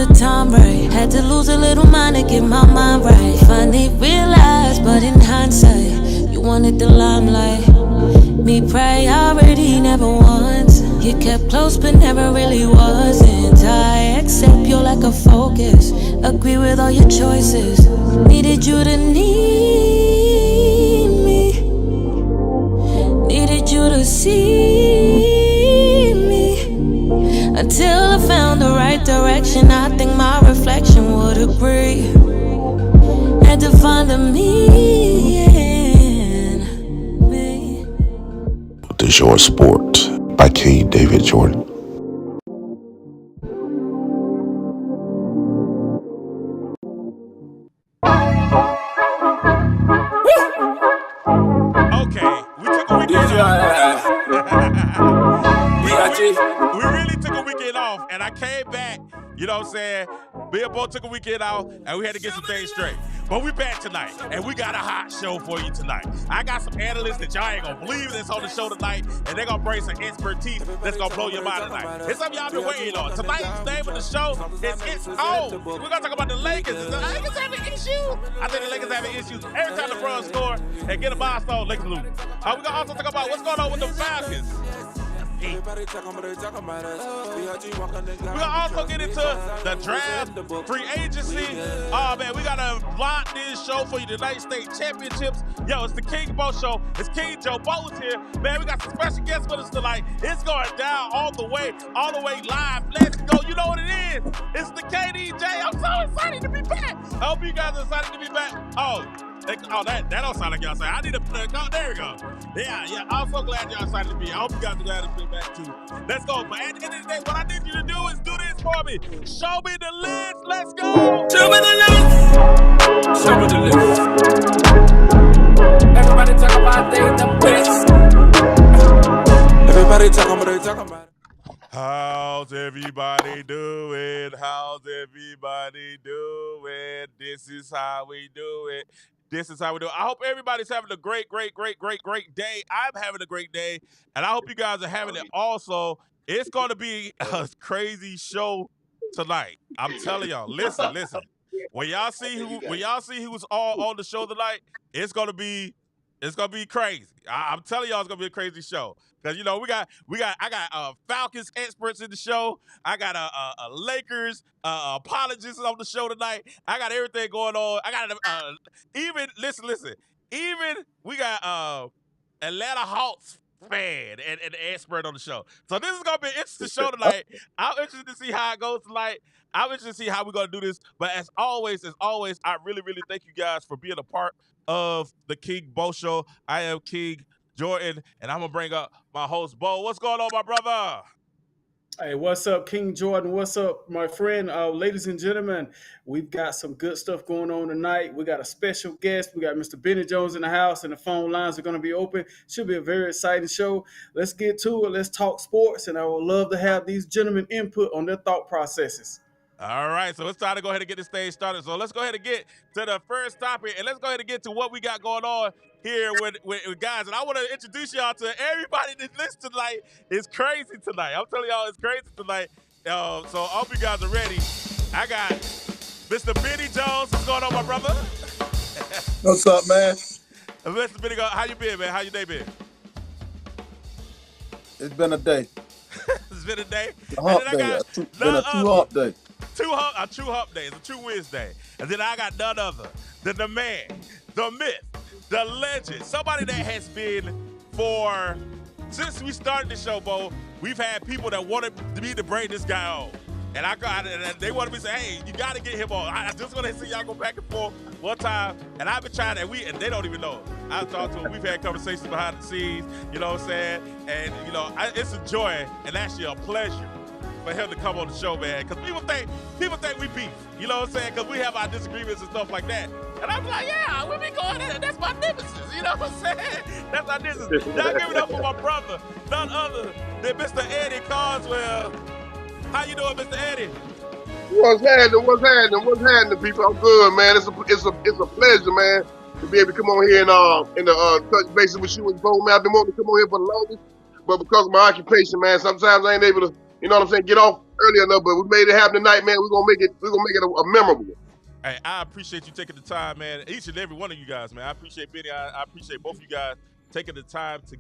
the time right. Had to lose a little mind to get my mind right. Finally realized, but in hindsight, you wanted the limelight. Me priority never once. You kept close but never really wasn't. I accept you like a focus. Agree with all your choices. Needed you to need me. Needed you to see me. Until I found the right direction, I think my reflection would agree. Had to find the me in me. The Short Sport by King David Jordan. Okay, we took a weekend off. We really took a weekend off, and I came back, you know what I'm saying? Me and Bo took a weekend out, and we had to get some things straight. But we back tonight, and we got a hot show for you tonight. I got some analysts that y'all ain't gonna believe that's on the show tonight, and they're gonna bring some expertise that's gonna blow your mind tonight. It's something y'all been waiting on. Tonight's name of the show is It's On. We're gonna talk about the Lakers. Is the Lakers having issues? I think the Lakers having issues every time the Bronx score and get a milestone, Lakers lose. We're gonna also talk about what's going on with the Falcons. We're gonna also get into the draft, free agency. Oh man, we got a block this show for you, the United States Championships. Yo, it's the King Bo Show. It's King Joe Bo's here. Man, we got some special guests with us tonight. It's going down all the way live. Let's go. You know what it is. It's the KDJ. I'm so excited to be back. I hope you guys are excited to be back. That don't sound like y'all say. I need to there we go. Yeah. I'm so glad y'all excited to be. I hope you guys are glad to be back too. Let's go. But at the end of the day, what I need you to do is do this for me. Show me the list. Let's go. Show me the list. Show me the list. Everybody talk about they the best. Everybody talking about it. How's everybody doing? How's everybody doing? This is how we do it. This is how we do it. I hope everybody's having a great day. I'm having a great day, and I hope you guys are having it also. It's going to be a crazy show tonight. I'm telling y'all. Listen. When y'all see who's all on the show tonight, it's gonna be crazy. I'm telling y'all, it's gonna be a crazy show. Cause you know I got Falcons experts in the show. I got a Lakers apologists on the show tonight. I got everything going on. I got even listen. Even we got Atlanta Hawks fan and expert on the show. So this is gonna be an interesting show tonight. I'm interested to see how it goes tonight. I'm interested to see how we're gonna do this. But as always, I really thank you guys for being a part of the King Bo Show. I am King Jordan, and I'm gonna bring up my host Bo. What's going on, my brother? Hey, what's up, King Jordan? What's up, my friend? Ladies and gentlemen, we've got some good stuff going on tonight. We got a special guest. We got Mr. Benny Jones in the house, and the phone lines are going to be open. Should be a very exciting show. Let's get to it. Let's talk sports, and I would love to have these gentlemen input on their thought processes. All right, so it's time to go ahead and get this stage started. So let's go ahead and get to the first topic, and let's go ahead and get to what we got going on here with guys. And I want to introduce y'all to everybody that listens tonight. It's crazy tonight. I'm telling y'all, it's crazy tonight. So I hope you guys are ready. I got Mr. Benny Jones. What's going on, my brother? What's up, man? Mr. Benny, how you been, man? How your day been? It's been a day. It's been a day. A hump day. It's been a two-hump day. A true hump day. It's a true Wednesday. And then I got none other than the man, the myth, the legend, somebody that has been since we started the show, Bo, we've had people that wanted me to bring this guy on. And they wanted me to say, hey, you got to get him on. I just want to see y'all go back and forth one time. And I've been trying, and they don't even know. I've talked to them. We've had conversations behind the scenes, you know what I'm saying? And, you know, it's a joy and actually a pleasure for him to come on the show, man. Because people think we beef, you know what I'm saying? Because we have our disagreements and stuff like that. And I'm like, yeah, we be going in. That's my nemesis, you know what I'm saying? That's my nemesis. Y'all give it up for my brother, none other than Mr. Eddie Carswell. How you doing, Mr. Eddie? What's happening, people? I'm good, man. It's a pleasure, man, to be able to come on here and touch bases with you and Bo, man. I've been wanting to come on here for the longest, but because of my occupation, man, sometimes I ain't able to, you know what I'm saying, get off early enough, but we made it happen tonight, man. We're gonna make it a memorable one. Hey, I appreciate you taking the time, man. Each and every one of you guys, man. I appreciate Benny. I appreciate both of you guys taking the time to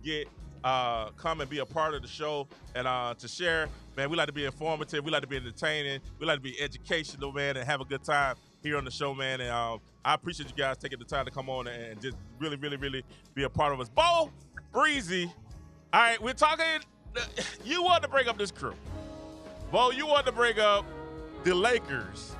come and be a part of the show and to share. Man, we like to be informative. We like to be entertaining. We like to be educational, man, and have a good time here on the show, man. And I appreciate you guys taking the time to come on and just really, really, really be a part of us. Bo, Breezy. All right, we're talking. You want to bring up this crew. Bo, you want to bring up the Lakers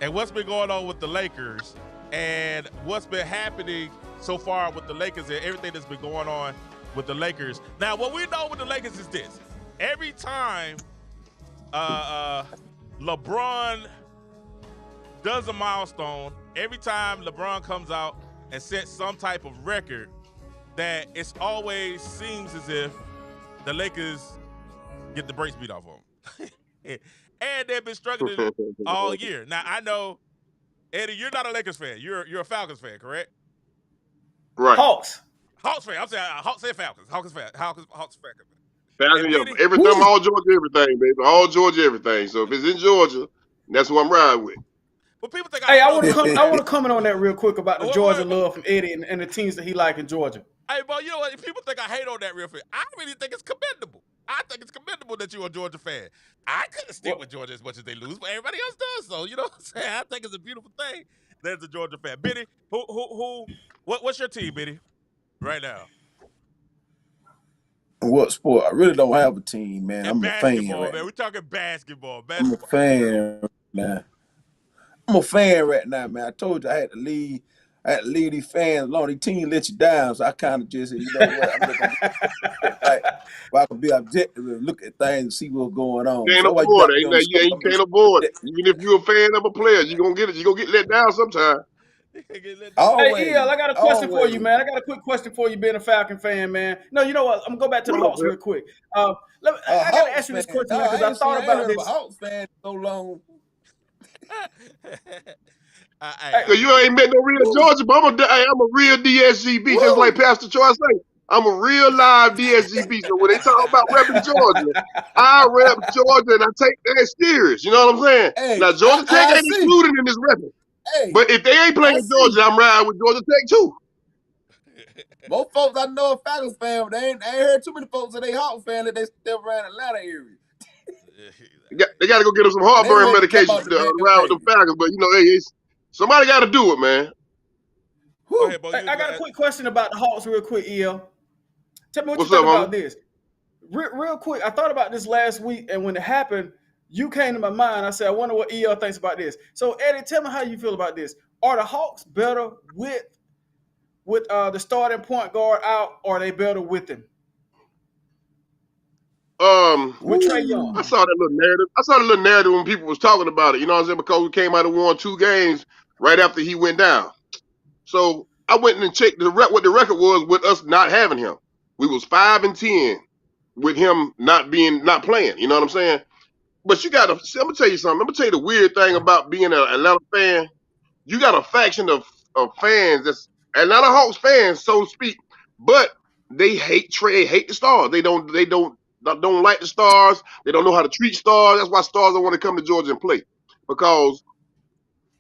and what's been going on with the Lakers and what's been happening so far with the Lakers and everything that's been going on with the Lakers. Now, what we know with the Lakers is this. Every time LeBron does a milestone, every time LeBron comes out and sets some type of record, that it always seems as if the Lakers get the brakes beat off of them. And they've been struggling all year. Now, I know, Eddie, you're not a Lakers fan. You're a Falcons fan, correct? Right. Hawks fan. I'm saying Hawks and Falcons. Hawks fan. Falcons, everything, all Georgia, everything, baby. All Georgia, everything. So if it's in Georgia, that's who I'm riding with. Well, people think I want to comment on that real quick about the Georgia love from Eddie and the teams that he like in Georgia. Hey, but you know what? If people think I hate on that real quick, I really think it's commendable. I think it's commendable that you're a Georgia fan. I couldn't stick with Georgia as much as they lose, but everybody else does. So, you know what I'm saying? I think it's a beautiful thing that it's a Georgia fan. Benny, what's your team, Benny, right now? What sport? I really don't have a team, man. I'm a fan. Man. We're talking basketball. I'm a fan now. I'm a fan right now, man. I told you I had to leave these fans alone. These teams let you down, so I kind of just said, you know what? I'm looking like, if I can be objective and look at things and see what's going on. You can't avoid it. You can't avoid it. Even if you're a fan of a player, you're gonna get let down sometime. Hey, EL, I got a question for you, man. I got a quick question for you, being a Falcon fan, man. No, you know what? I'm gonna go back to the Hawks real quick. I gotta ask you this question because I thought about this. Hawks fan so long. You ain't met no real Georgia, but I'm a real DSGB, just like Pastor Troy say. I'm a real live DSGB. So when they talk about repping Georgia, I rep Georgia and I take that serious. You know what I'm saying? Hey, now Georgia Tech ain't included in this repping. Hey, but if they ain't playing Georgia, I'm riding with Georgia Tech too. Most folks I know are Falcons fan, but I ain't heard too many folks that they Hawks fan that they still around Atlanta area. They got to go get them some heartburn medication to ride with the Falcons. But you know, hey, somebody got to do it, man. Ahead, I got a quick question about the Hawks, real quick, EL. Tell me what you think about this. Real quick, I thought about this last week, and when it happened, you came to my mind. I said, I wonder what EL thinks about this. So, Eddie, tell me how you feel about this. Are the Hawks better with the starting point guard out, or are they better with him? With Trae Young. I saw that little narrative when people was talking about it. You know what I'm saying? Because we came out and won 2 games right after he went down. So I went and checked what the record was with us not having him. We was 5-10 with him not playing. You know what I'm saying? But I'm gonna tell you something. I'm gonna tell you the weird thing about being an Atlanta fan. You got a faction of fans that's Atlanta Hawks fans, so to speak, but they hate Trae, hate the Stars. They don't like the Stars. They don't know how to treat Stars. That's why Stars don't want to come to Georgia and play. Because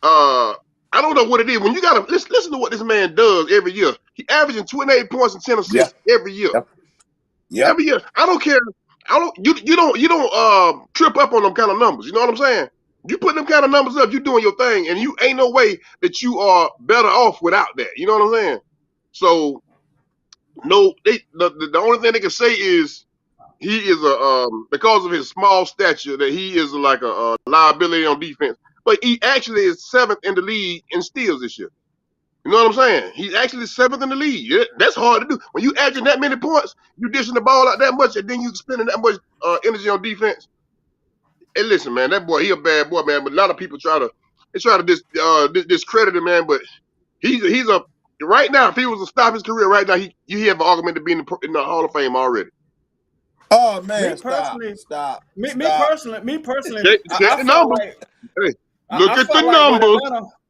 I don't know what it is. When you gotta listen to what this man does every year. He averaging 28 points and 10 assists every year. Yeah. Every year. I don't care. You don't trip up on them kind of numbers. You know what I'm saying? You put them kind of numbers up, you doing your thing, and you ain't no way that you are better off without that. You know what I'm saying? So no, the only thing they can say is he is because of his small stature that he is like a liability on defense. But he actually is 7th in the league in steals this year. You know what I'm saying? He's actually 7th in the league. Yeah, that's hard to do. When you averaging that many points, you dishing the ball out that much, and then you spending that much energy on defense. Hey, listen, man, that boy, he a bad boy, man. But a lot of people try to discredit him, man. But he's a right now. If he was to stop his career right now, you have an argument to be in the Hall of Fame already. Oh man, stop. Me personally, check the numbers. Hey, look at the numbers.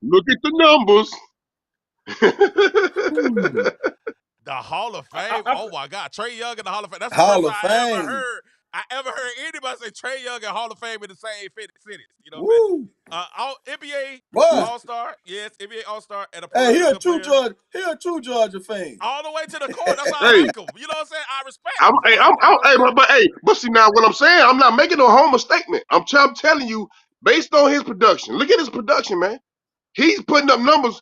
Look at the numbers. The Hall of Fame. Oh my God, Trae Young in the Hall of Fame. That's Hall the of first time I Fame. ever heard I ever heard anybody say Trae Young and Hall of Fame in the same sentence. You know what I'm Woo! saying? NBA Boy, All-Star, yes, NBA All-Star, and a hey, he perennial a good true player. Georgia. He a true Georgia fan. All the way to the court. That's why I Hey, like him. You know what I'm saying? I respect him for it. You know what I'm hey, saying? but see now what I'm saying, I'm not making no homer statement. I'm telling you, based on his production. Look at his production, man. He's putting up numbers.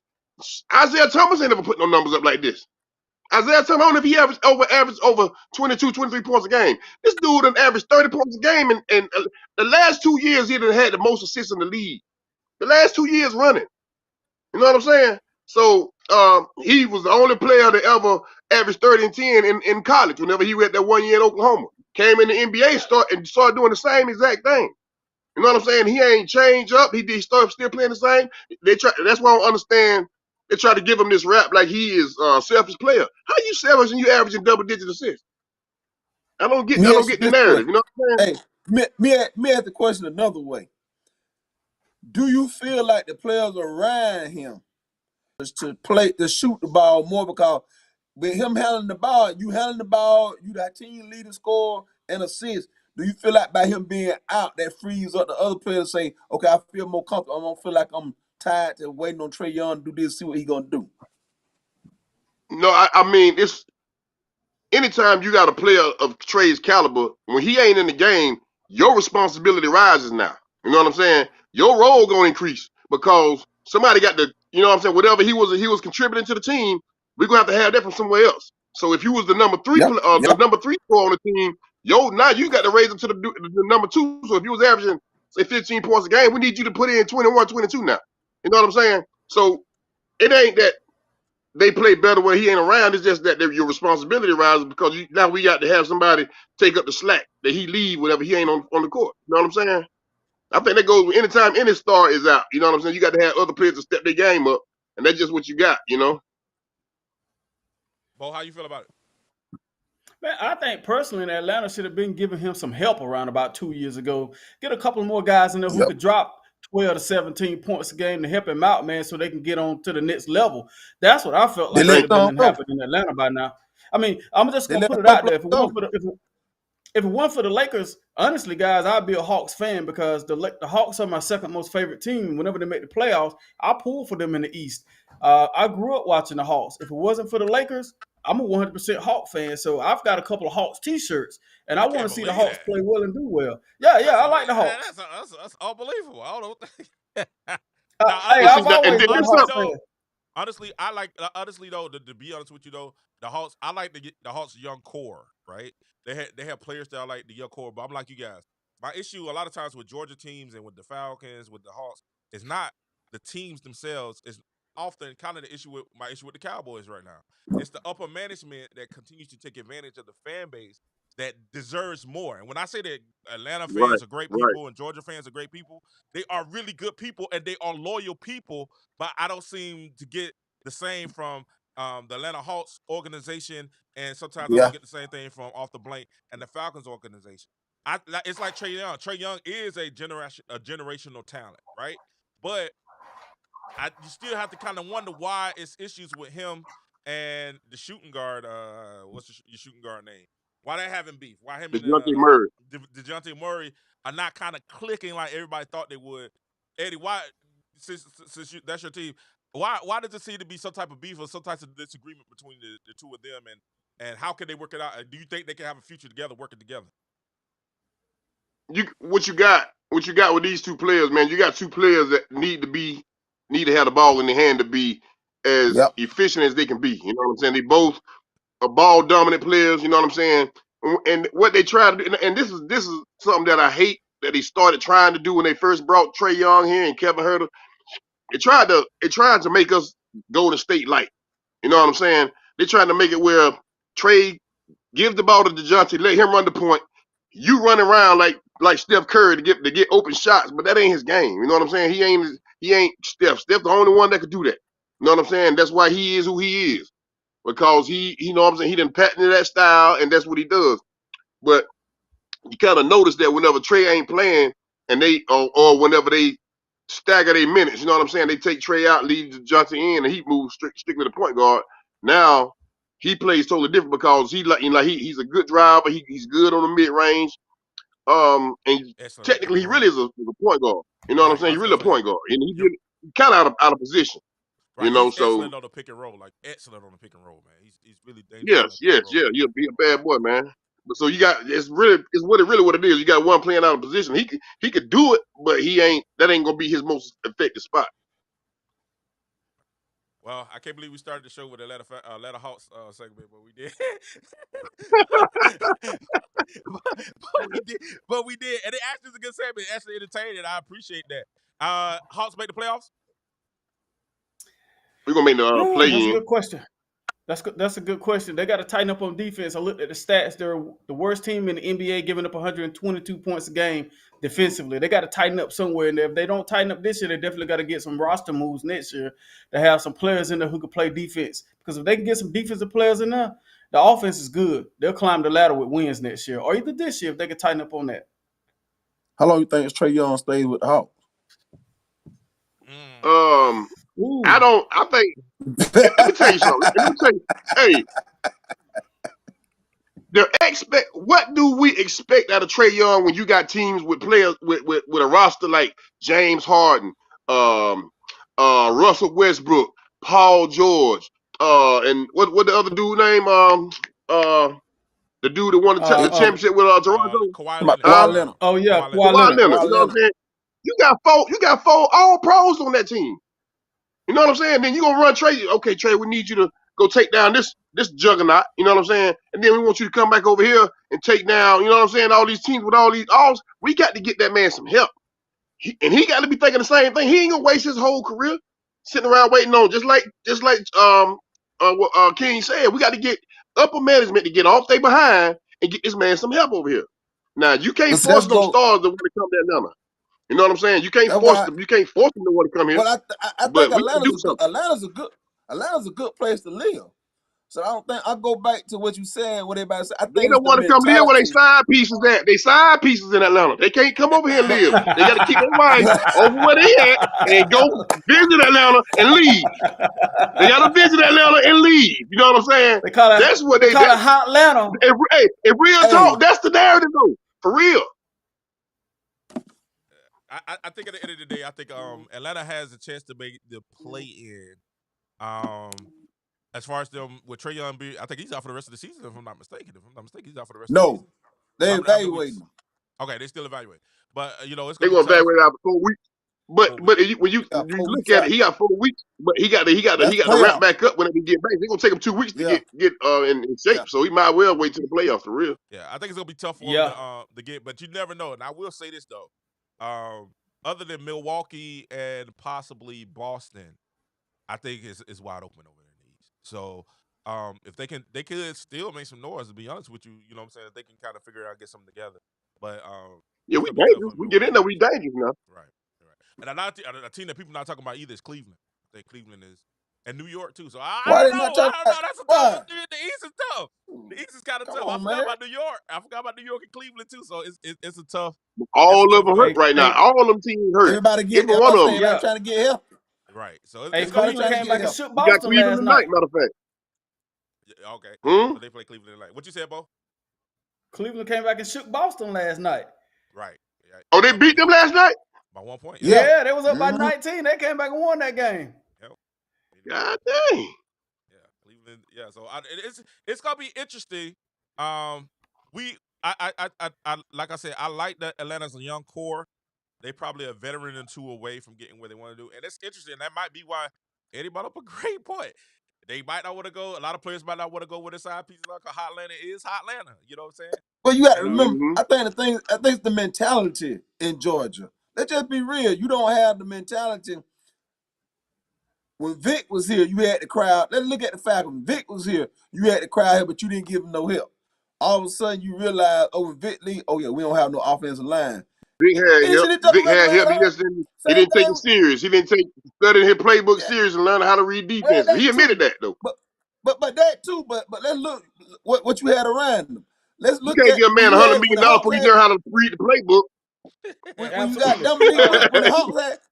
Isaiah Thomas ain't never put no numbers up like this. Isaiah Thomas, I don't know if he averaged over 22, 23 points a game. This dude done averaged 30 points a game, and the last 2 years he done had the most assists in the league. The last 2 years running. You know what I'm saying? So he was the only player that ever averaged 30 and 10 in college. Whenever he had that 1 year in Oklahoma, came in the NBA, started doing the same exact thing. You know what I'm saying? He ain't changed up. He started still playing the same. That's why I don't understand. They try to give him this rap like he is a selfish player. How you selfish and you averaging double-digit assists? I don't get Me ask you the this narrative. question. You know what I'm saying? Hey, me ask the question another way. Do you feel like the players around him to shoot the ball more, because with him handling the ball, you that team leading score and assist. Do you feel like by him being out, that frees up the other players to say, okay, I feel more comfortable. I don't feel like I'm tired to waiting on Trae Young to do this, see what he gonna do. No, I mean it's anytime you got a player of Trey's caliber, when he ain't in the game, your responsibility rises now. You know what I'm saying? Your role gonna increase because somebody got to, you know what I'm saying, whatever he was contributing to the team, we're gonna have that from somewhere else. So if you was the number three Yep, the yep. number three scorer on the team, now you got to raise him to the number two. So if you was averaging say 15 points a game, we need you to put in 21, 22 now. You know what I'm saying? So it ain't that they play better when he ain't around. It's just that your responsibility rises because now we got to have somebody take up the slack that he leave whenever he ain't on the court. You know what I'm saying? I think that goes anytime any star is out. You know what I'm saying? You got to have other players to step their game up, and that's just what you got. You know? Bo, how you feel about it? Man, I think personally, Atlanta should have been giving him some help around about 2 years ago. Get a couple more guys in there who Yep. could drop 12 to 17 points a game to help him out, man, so they can get on to the next level. That's what I felt They like let should Thank have been them go. happening in Atlanta by now. I mean, I'm just They gonna let put a it out couple there. of them go. If it weren't for the Lakers, honestly, guys, I'd be a Hawks fan because the Hawks are my second most favorite team. Whenever they make the playoffs, I pull for them in the East. I grew up watching the Hawks. If it wasn't for the Lakers, I'm a 100% Hawk fan. So I've got a couple of Hawks T-shirts, and I I want to can't see the believe Hawks that. play well and do well. Yeah, That's I like the amazing. Hawks. That's unbelievable. I don't know. Now, Hey, you. See I've that, and always been a this honestly Hawks up. fan. though, honestly though, to be honest with you though, the Hawks, I like the Hawks young core, right? They have players that I like the young core, but I'm like you guys. My issue a lot of times with Georgia teams and with the Falcons, with the Hawks, is not the teams themselves. Is often kind of the issue with my issue with the Cowboys right now. It's the upper management that continues to take advantage of the fan base that deserves more. And when I say that Atlanta Right, fans are great right. people and Georgia fans are great people, they are really good people and they are loyal people, but I don't seem to get the same from the Atlanta Hawks organization, and sometimes I don't Yeah. get the same thing from off the blank and the Falcons organization. It's like Trae Young. Trae Young is a generational talent, right? But you still have to kind of wonder why it's issues with him and the shooting guard. What's your shooting guard name? Why they having beef? Why him and DeJounte Murray. DeJounte Murray are not kind of clicking like everybody thought they would? Eddie, why? Since that's your team, why does it seem to be some type of beef or some type of disagreement between the two of them, and how can they work it out? Do you think they can have a future together, working together? What you got with these two players, man? You got two players that need to have the ball in their hand to be as Yep. efficient as they can be. You know what I'm saying? They both are ball dominant players. You know what I'm saying? And what they try to do, and this is something that I hate that they started trying to do when they first brought Trae Young here and Kevin Herter. It tried to make us go to state light. You know what I'm saying? They trying to make it where Trae gives the ball to DeJounte, let him run the point. You run around like Steph Curry to get open shots, but that ain't his game. You know what I'm saying? He ain't Steph. Steph's the only one that could do that. You know what I'm saying? That's why he is who he is. Because he you know what I'm saying, he done patented that style and that's what he does. But you kind of notice that whenever Trae ain't playing and they or whenever they stagger their minutes, you know what I'm saying? They take Trae out, leave Johnson in, and he moves strictly to point guard. Now he plays totally different because he's a good driver. He's good on the mid range. And Excellent on pick technically and he roll. really is a point guard. You know what I'm Right. I saying? He's was really gonna a say. point guard, and Yep. he's kind of out of position. You Right. know, He's so excellent on the pick and roll. Like excellent on the pick and roll, man. He's really dangerous on yes, that pick yes, and roll. yeah, he'll be a bad boy, man. But so you got it's really what it is. You got one playing out of position. He could do it, but that ain't gonna be his most effective spot. Well, I can't believe we started the show with Atlanta Hawks segment, but we did. but we did. But we did, and it actually is a good segment. Actually entertaining. I appreciate that. Hawks make the playoffs. We're gonna make the play That's a in. good question. That's a good question. They got to tighten up on defense. I looked at the stats. They're the worst team in the NBA, giving up 122 points a game defensively. They got to tighten up somewhere in there. If they don't tighten up this year, they definitely got to get some roster moves next year to have some players in there who can play defense. Because if they can get some defensive players in there, the offense is good. They'll climb the ladder with wins next year, or either this year if they can tighten up on that. How long you think Trae Young stays with the Hawks? I think. Let me tell you something. Hey, what do we expect out of Trae Young when you got teams with players with a roster like James Harden, Russell Westbrook, Paul George, and what the other dude name? The dude that won the championship with Toronto. Kawhi Leonard. Kawhi Leonard. Oh yeah, Kawhi Kawhi Leonard. Leonard. You know what I'm saying? You got four all pros on that team. You know what I'm saying? Then you gonna run Trae. Okay, Trae, we need you to go take down this juggernaut. You know what I'm saying? And then we want you to come back over here and take down. You know what I'm saying? All these teams with all these alls. We got to get that man some help. And he got to be thinking the same thing. He ain't gonna waste his whole career sitting around waiting on just like what King said. We got to get upper management to get off they behind and get this man some help over here. Now you can't force no stars to want to come to Atlanta. You know what I'm saying? You can't force them. You can't force them to want to come here. Well, I but think we can do something. Atlanta's a good place to live. So I don't think I go back to what you said. What everybody said. I think They don't want to come live where they side pieces at. They side pieces in Atlanta. They can't come over here and live. They got to keep their wife over where they at and go visit Atlanta and leave. They got to visit Atlanta and leave. You know what I'm saying? That's what they call it, hot Atlanta. If real talk, that's the narrative though. For real. I think at the end of the day, I think Atlanta has a chance to make the play in. As far as them with Trae Young, I think he's out for the rest of the season. If I'm not mistaken, he's out for the rest of the season. No, they're evaluating him. Okay, they still evaluate, but it's they're gonna gonna evaluate after 4 weeks. But when you look at it, he got 4 weeks, but he got to ramp back up when he get back. It's gonna take him 2 weeks to get in shape. Yeah. So he might well wait till the playoffs for real. Yeah, I think it's gonna be tough for him to get, but you never know. And I will say this though, other than Milwaukee and possibly Boston, I think it's wide open over there in the East. So if they could still make some noise. To be honest with you, you know what I'm saying, they can kind of figure out, get something together. But yeah, we dangerous. We get in there, we dangerous now. Right. And a team that people not talking about either is Cleveland. I think Cleveland is, and New York too. So I don't know. That's a tough. The East is tough. The East is kind of tough. I forgot about New York. I forgot about New York and Cleveland too. So it's a tough. All of them hurt right now. All of them teams hurt. Everybody getting one of them. Trying to get help. Right. So Cleveland came back and shook Boston got Cleveland last night. Matter of fact. Yeah, okay. So they play Cleveland tonight. What you said, Bo? Cleveland came back and shook Boston last night. Right. Oh, they beat them last night? By 1 point. Yeah, they was up by 19. They came back and won that game. Yep. God dang. Yeah, Cleveland. Yeah, so it's gonna be interesting. I like I said, I like that Atlanta's a young core. They probably a veteran or two away from getting where they want to do, and it's interesting. That might be why Eddie brought up a great point. They might not want to go. A lot of players might not want to go with a side piece like a Hot Atlanta is Hot Atlanta. You know what I'm saying? Well, you got to remember. I think it's the mentality in Georgia. Let's just be real. You don't have the mentality. When Vic was here, you had the crowd. Let's look at the fact when Vic was here, you had the crowd here, but you didn't give him no help. All of a sudden, you realize, when Vic leave, we don't have no offensive line. Vic had help. He didn't take it serious. He didn't take studying his playbook serious and learn how to read defense. He admitted that though. But that too. But let's look what you had around him. Let's look. You can't give a man $100 million before he learn how to read the playbook. When you got Dominique,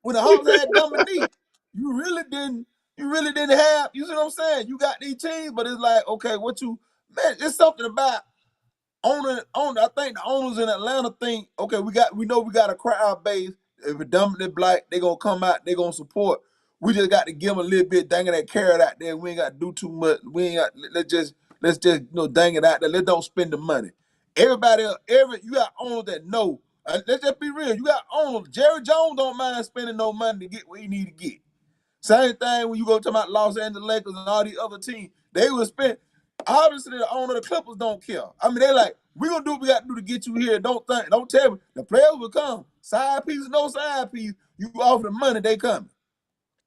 when the Hawks had Dominique, you really didn't have. You see what I'm saying? You got these teams, but it's like, okay, it's something about. I think the owners in Atlanta think, okay, we know we got a crowd base. If it's dominantly black, they gonna come out, they gonna support. We just got to give them a little bit, dang it, that carrot out there. We ain't got to do too much. We ain't got let's just dang it out there. Let's don't spend the money. Everybody, you got owners that know. Let's just be real. You got owners. Jerry Jones don't mind spending no money to get what he need to get. Same thing when you go to about Los Angeles Lakers and all these other teams. They will spend. Obviously, the owner of the Clippers don't care. I mean, they like, we gonna do what we got to do to get you here. Don't tell me. The players will come. Side piece, no side piece. You offer the money, they coming.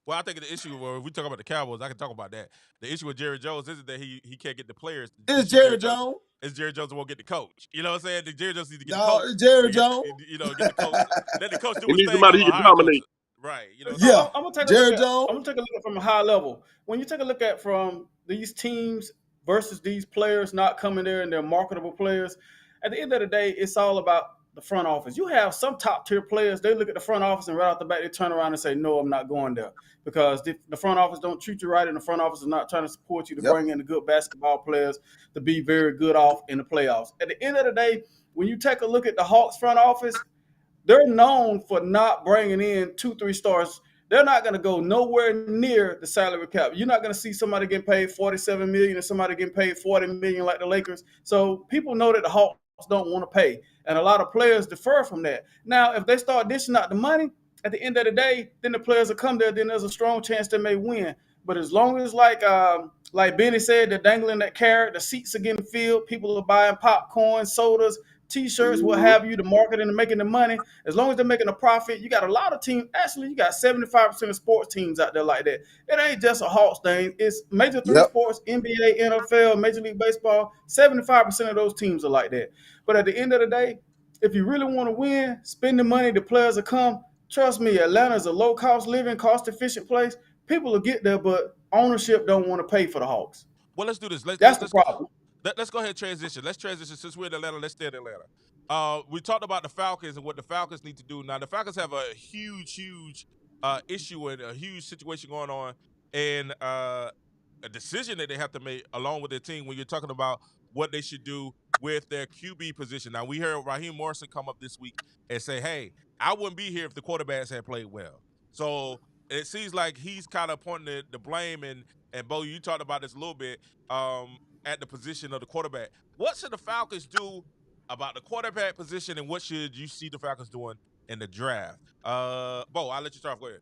Well, I think the issue, or if we talk about the Cowboys, I can talk about that. The issue with Jerry Jones isn't that he can't get the players. It's Jerry Jones. It's Jerry Jones won't get the coach. You know what I'm saying? Jerry Jones needs to get the No, coach. it's Jerry Jones. Get the coach. Let the coach do He his needs thing. somebody he can dominate. Right. Yeah. I'm gonna take Jerry a Jones. I'm gonna take a look at from a high level. When you take a look at from these teams versus these players not coming there and they're marketable players, at the end of the day, it's all about the front office. You have some top tier players, they look at the front office and right off the bat they turn around and say, no, I'm not going there. Because the front office don't treat you right and the front office is not trying to support you to bring in the good basketball players to be very good off in the playoffs. At the end of the day, when you take a look at the Hawks front office, they're known for not bringing in 2-3 stars. They're not going to go nowhere near the salary cap. You're not going to see somebody getting paid $47 million and somebody getting paid $40 million like the Lakers. So people know that the Hawks don't want to pay, and a lot of players defer from that. Now, if they start dishing out the money, at the end of the day, then the players will come there. Then there's a strong chance they may win. But as long as, like Benny said, they're dangling that carrot, the seats are getting filled, people are buying popcorn, sodas, T-shirts, what have you, the marketing and making the money. As long as they're making a profit, you got a lot of teams. Actually, you got 75% of sports teams out there like that. It ain't just a Hawks thing. It's major three sports, NBA, NFL, Major League Baseball. 75% of those teams are like that. But at the end of the day, if you really want to win, spend the money, the players will come. Trust me, Atlanta is a low-cost living, cost-efficient place. People will get there, but ownership don't want to pay for the Hawks. Well, let's do this. That's the problem. Let's go ahead and transition. Let's transition. Since we're in Atlanta, let's stay in Atlanta. We talked about the Falcons and what the Falcons need to do. Now, the Falcons have a huge issue and a huge situation going on, and a decision that they have to make along with their team when you're talking about what they should do with their QB position. Now, we heard Raheem Morrison come up this week and say, hey, I wouldn't be here if the quarterbacks had played well. So it seems like he's kind of pointing the blame, and Bo, you talked about this a little bit, at the position of the quarterback. What should the Falcons do about the quarterback position, and what should you see the Falcons doing in the draft? Bo, I'll let you start off. Go ahead.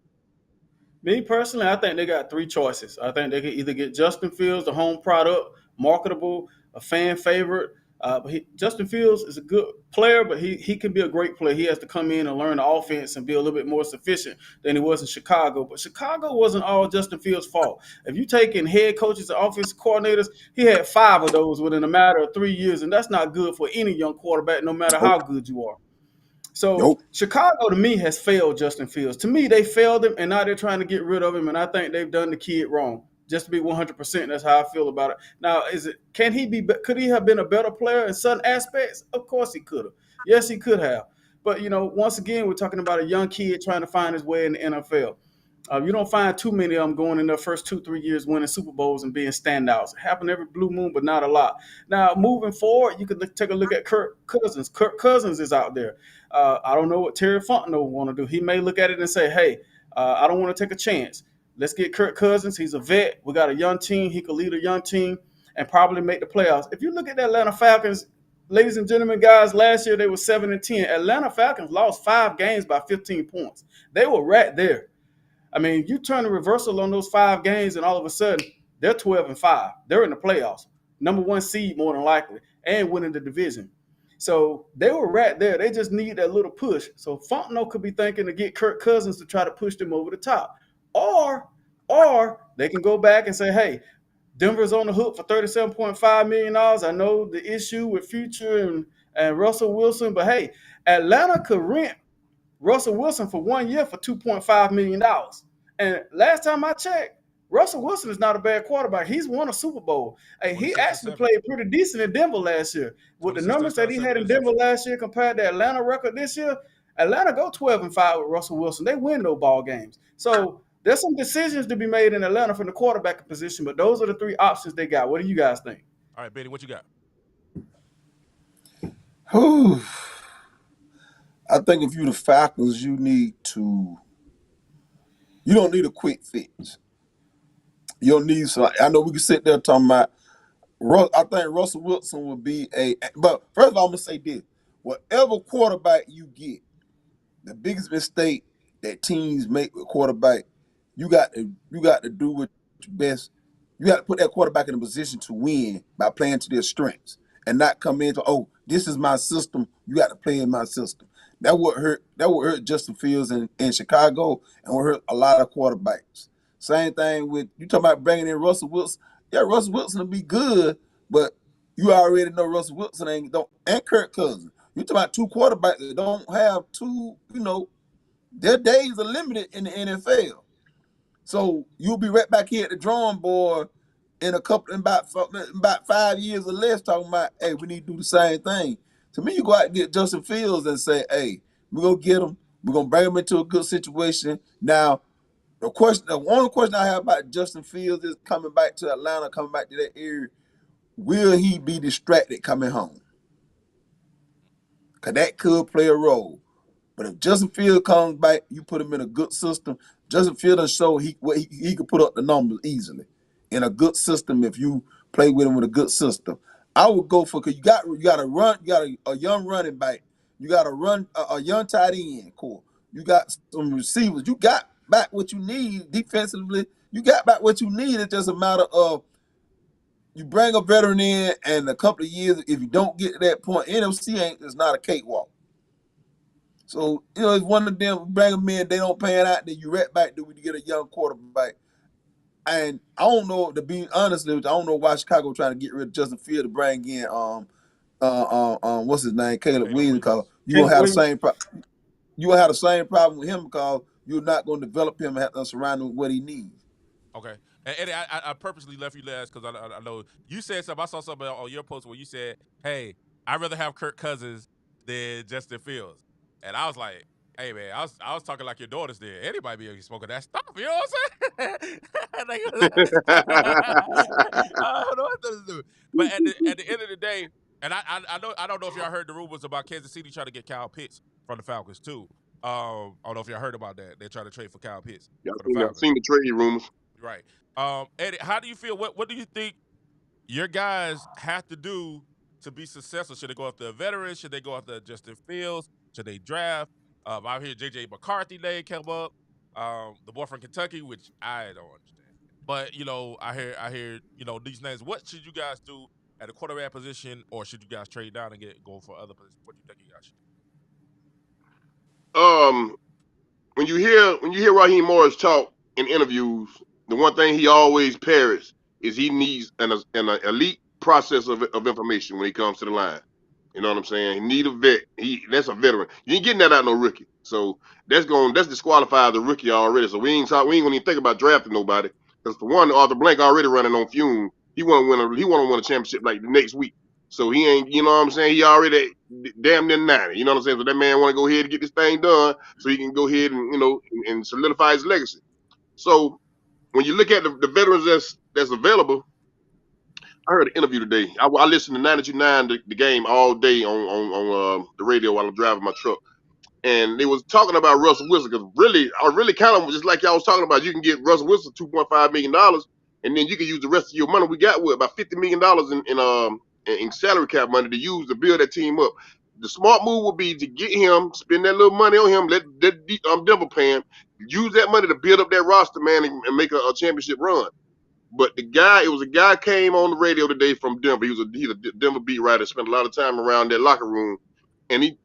Me personally, I think they got three choices. I think they could either get Justin Fields, the home product, marketable, a fan favorite. Justin Fields is a good player, but he can be a great player. He has to come in and learn the offense and be a little bit more sufficient than he was in Chicago. But Chicago wasn't all Justin Fields' fault. If you take in head coaches and offensive coordinators, he had 5 of those within a matter of 3 years, and that's not good for any young quarterback, no matter how good you are. So Chicago, to me, has failed Justin Fields. To me, they failed him, and now they're trying to get rid of him, and I think they've done the kid wrong. Just to be 100%, that's how I feel about it. Now, could he have been a better player in certain aspects? Of course he could have. Yes, he could have. But, once again, we're talking about a young kid trying to find his way in the NFL. You don't find too many of them going in their first 2-3 years winning Super Bowls and being standouts. It happened every blue moon, but not a lot. Now, moving forward, you could take a look at Kirk Cousins. Kirk Cousins is out there. I don't know what Terry Fontenot will want to do. He may look at it and say, hey, I don't want to take a chance. Let's get Kirk Cousins. He's a vet. We got a young team. He could lead a young team and probably make the playoffs. If you look at the Atlanta Falcons, ladies and gentlemen, guys, last year they were 7-10. Atlanta Falcons lost 5 games by 15 points. They were right there. I mean, you turn the reversal on those 5 games, and all of a sudden they're 12-5. They're in the playoffs, number 1 seed more than likely, and winning the division. So they were right there. They just need that little push. So Fontenot could be thinking to get Kirk Cousins to try to push them over the top. Or they can go back and say, hey, Denver's on the hook for $37.5 million. I know the issue with Future and Russell Wilson, but hey, Atlanta could rent Russell Wilson for 1 year for $2.5 million. And last time I checked, Russell Wilson is not a bad quarterback. He's won a Super Bowl. Hey, he actually played pretty decent in Denver last year. With the numbers that he had in Denver last year compared to Atlanta record this year, Atlanta go 12-5 with Russell Wilson. They win those ball games. So there's some decisions to be made in Atlanta from the quarterback position, but those are the 3 options they got. What do you guys think? All right, Benny, what you got? Whew. I think if you the Falcons, you need to. You don't need a quick fix. You don't need so. I know we can sit there talking about. I think Russell Wilson would be a. But first of all, I'm gonna say this: whatever quarterback you get, the biggest mistake that teams make with quarterback, you got to do what your best. You got to put that quarterback in a position to win by playing to their strengths and not come into, oh, this is my system. You got to play in my system. That would hurt. That would hurt Justin Fields in Chicago and would hurt a lot of quarterbacks. Same thing with you talking about bringing in Russell Wilson. Yeah, Russell Wilson will be good, but you already know Russell Wilson and Kirk Cousins. You talking about two quarterbacks that don't have two, their days are limited in the NFL. So you'll be right back here at the drawing board in about 5 years or less talking about, hey, we need to do the same thing. To me, you go out and get Justin Fields and say, hey, we're gonna get him, we're gonna bring him into a good situation. Now, the only question I have about Justin Fields is coming back to Atlanta, coming back to that area, will he be distracted coming home? Because that could play a role. But if Justin Fields comes back, you put him in a good system. Justin Fields will show he could put up the numbers easily in a good system if you play with him with a good system. I would go for because you got a young running back, you got a young tight end core, you got some receivers, you got back what you need defensively. You got back what you need. It's just a matter of you bring a veteran in, and a couple of years, if you don't get to that point, NFC is not a cakewalk. So, it's one of them, bring them in, they don't pan out, then you right back to when you get a young quarterback. And I don't know, to be honest with you, I don't know why Chicago trying to get rid of Justin Fields to bring in what's his name, Caleb Williams, because you will have the same problem. You will have the same problem with him because you're not going to develop him and have to surround him with what he needs. Okay. And Eddie, I purposely left you last because I know you said something. I saw something on your post where you said, hey, I'd rather have Kirk Cousins than Justin Fields. And I was like, hey, man, I was talking like your daughters did. Eddie might be smoking that stuff, you know what I'm saying? I don't know what to do. But at the end of the day, and I don't know if y'all heard the rumors about Kansas City trying to get Kyle Pitts from the Falcons, too. I don't know if y'all heard about that. They're trying to trade for Kyle Pitts. I've seen the trade rumors. Right. Eddie, how do you feel? What do you think your guys have to do to be successful? Should they go after a veteran? Should they go after Justin Fields? Should they draft? I hear J.J. McCarthy name came up. The boy from Kentucky, which I don't understand. But I hear these names. What should you guys do at a quarterback position, or should you guys trade down and go for other positions? What do you think you guys should do? When you hear Raheem Morris talk in interviews, the one thing he always parrots is he needs an elite process of information when he comes to the line. You know what I'm saying? He need a vet. That's a veteran. You ain't getting that out of no rookie. So that's disqualified the rookie already. So we ain't gonna even think about drafting nobody. Because for one, Arthur Blank already running on fume. He wanna win a championship like the next week. So he ain't, you know what I'm saying? He already damn near 90. You know what I'm saying? So that man wanna go ahead and get this thing done so he can go ahead and and solidify his legacy. So when you look at the veterans that's available, I heard an interview today. I listened to 92.9 the game all day on the radio while I'm driving my truck, and they was talking about Russell Wilson because I really kind of just like y'all was talking about. You can get Russell Wilson $2.5 million, and then you can use the rest of your money. We got about $50 million in salary cap money to use to build that team up. The smart move would be to get him, spend that little money on him, let Denver pay him, use that money to build up that roster, man, and make a championship run. But it was a guy came on the radio today from Denver. He's a Denver beat writer, spent a lot of time around that locker room, and